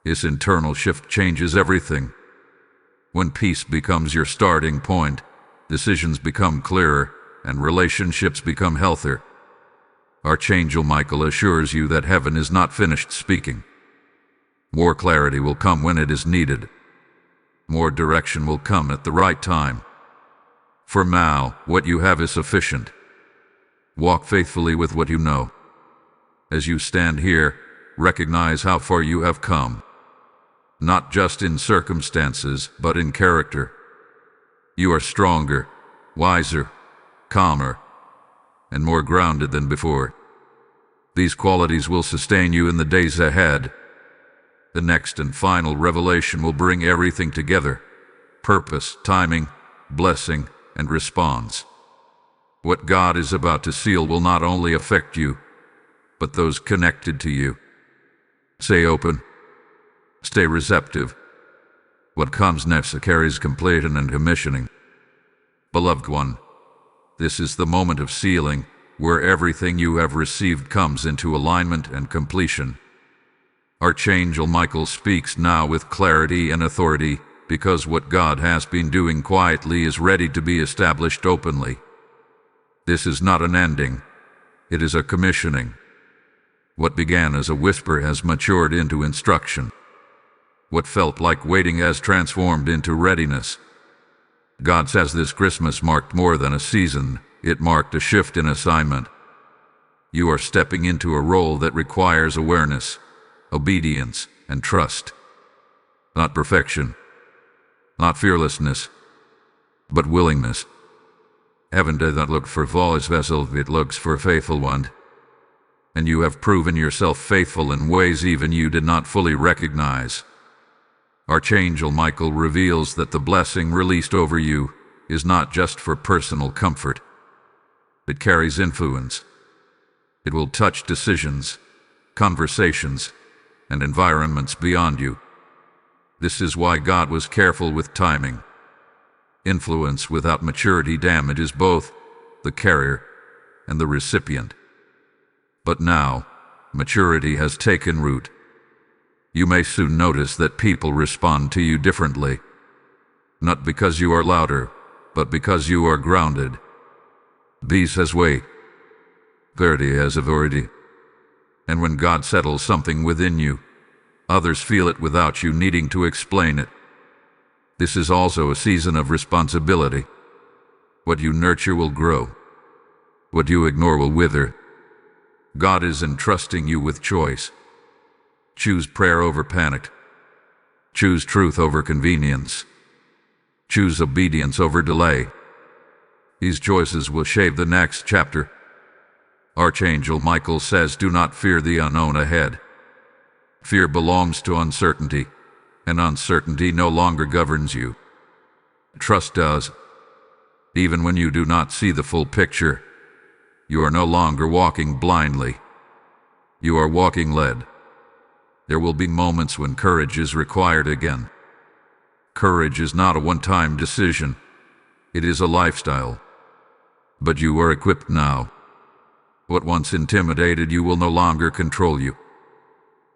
This internal shift changes everything. When peace becomes your starting point, decisions become clearer and relationships become healthier. Archangel Michael assures you that heaven is not finished speaking. More clarity will come when it is needed. More direction will come at the right time. For now, what you have is sufficient. Walk faithfully with what you know. As you stand here, recognize how far you have come. Not just in circumstances, but in character. You are stronger, wiser, calmer, and more grounded than before. These qualities will sustain you in the days ahead. The next and final revelation will bring everything together: purpose, timing, blessing, and response. What God is about to seal will not only affect you, but those connected to you. Stay open. Stay receptive. What comes next carries completion and commissioning. Beloved one, this is the moment of sealing, where everything you have received comes into alignment and completion. Archangel Michael speaks now with clarity and authority, because what God has been doing quietly is ready to be established openly. This is not an ending. It is a commissioning. What began as a whisper has matured into instruction. What felt like waiting has transformed into readiness. God says this Christmas marked more than a season. It marked a shift in assignment. You are stepping into a role that requires awareness, obedience, and trust. Not perfection, not fearlessness, but willingness. Heaven does not look for flawless vessels, it looks for a faithful one. And you have proven yourself faithful in ways even you did not fully recognize. Archangel Michael reveals that the blessing released over you is not just for personal comfort. It carries influence. It will touch decisions, conversations, and environments beyond you. This is why God was careful with timing. Influence without maturity damages both the carrier and the recipient. But now, maturity has taken root. You may soon notice that people respond to you differently. Not because you are louder, but because you are grounded. Peace has weight. Clarity has authority. And when God settles something within you, others feel it without you needing to explain it. This is also a season of responsibility. What you nurture will grow. What you ignore will wither. God is entrusting you with choice. Choose prayer over panic. Choose truth over convenience. Choose obedience over delay. These choices will shape the next chapter. Archangel Michael says, do not fear the unknown ahead. Fear belongs to uncertainty, and uncertainty no longer governs you. Trust does. Even when you do not see the full picture, you are no longer walking blindly. You are walking led. There will be moments when courage is required again. Courage is not a one-time decision. It is a lifestyle. But you are equipped now. What once intimidated you will no longer control you.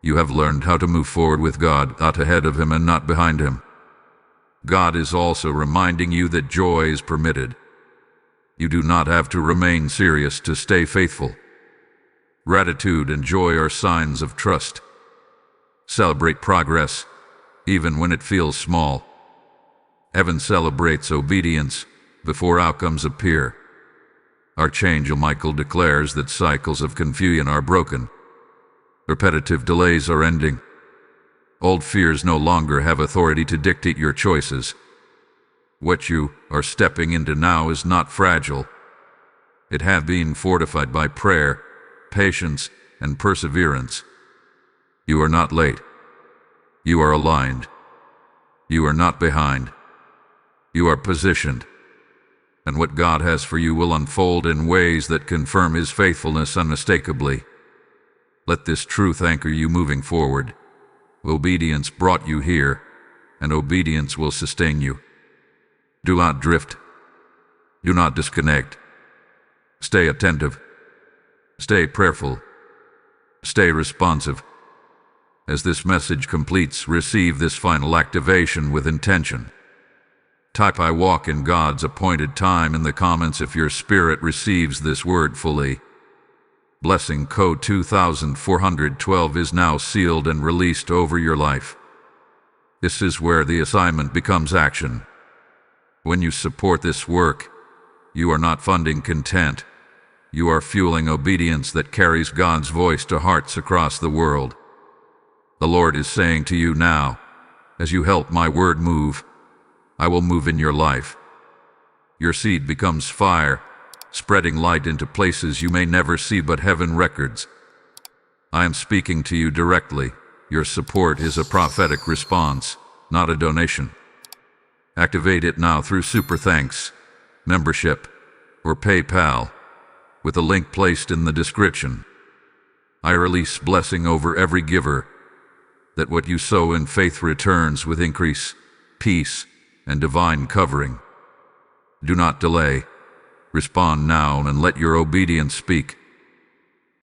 You have learned how to move forward with God, not ahead of Him and not behind Him. God is also reminding you that joy is permitted. You do not have to remain serious to stay faithful. Gratitude and joy are signs of trust. Celebrate progress, even when it feels small. Heaven celebrates obedience before outcomes appear. Archangel Michael declares that cycles of confusion are broken. Repetitive delays are ending. Old fears no longer have authority to dictate your choices. What you are stepping into now is not fragile. It has been fortified by prayer, patience, and perseverance. You are not late. You are aligned. You are not behind. You are positioned. And what God has for you will unfold in ways that confirm His faithfulness unmistakably. Let this truth anchor you moving forward. Obedience brought you here, and obedience will sustain you. Do not drift. Do not disconnect. Stay attentive. Stay prayerful. Stay responsive. As this message completes, receive this final activation with intention. Type "I walk in God's appointed time" in the comments if your spirit receives this word fully. Blessing code 2412 is now sealed and released over your life. This is where the assignment becomes action. When you support this work, you are not funding content. You are fueling obedience that carries God's voice to hearts across the world. The Lord is saying to you now, as you help my word move, I will move in your life. Your seed becomes fire, spreading light into places you may never see but heaven records. I am speaking to you directly. Your support is a prophetic response, not a donation. Activate it now through Super Thanks, membership, or PayPal, with a link placed in the description. I release blessing over every giver, that what you sow in faith returns with increase, peace, and divine covering. Do not delay. Respond now and let your obedience speak.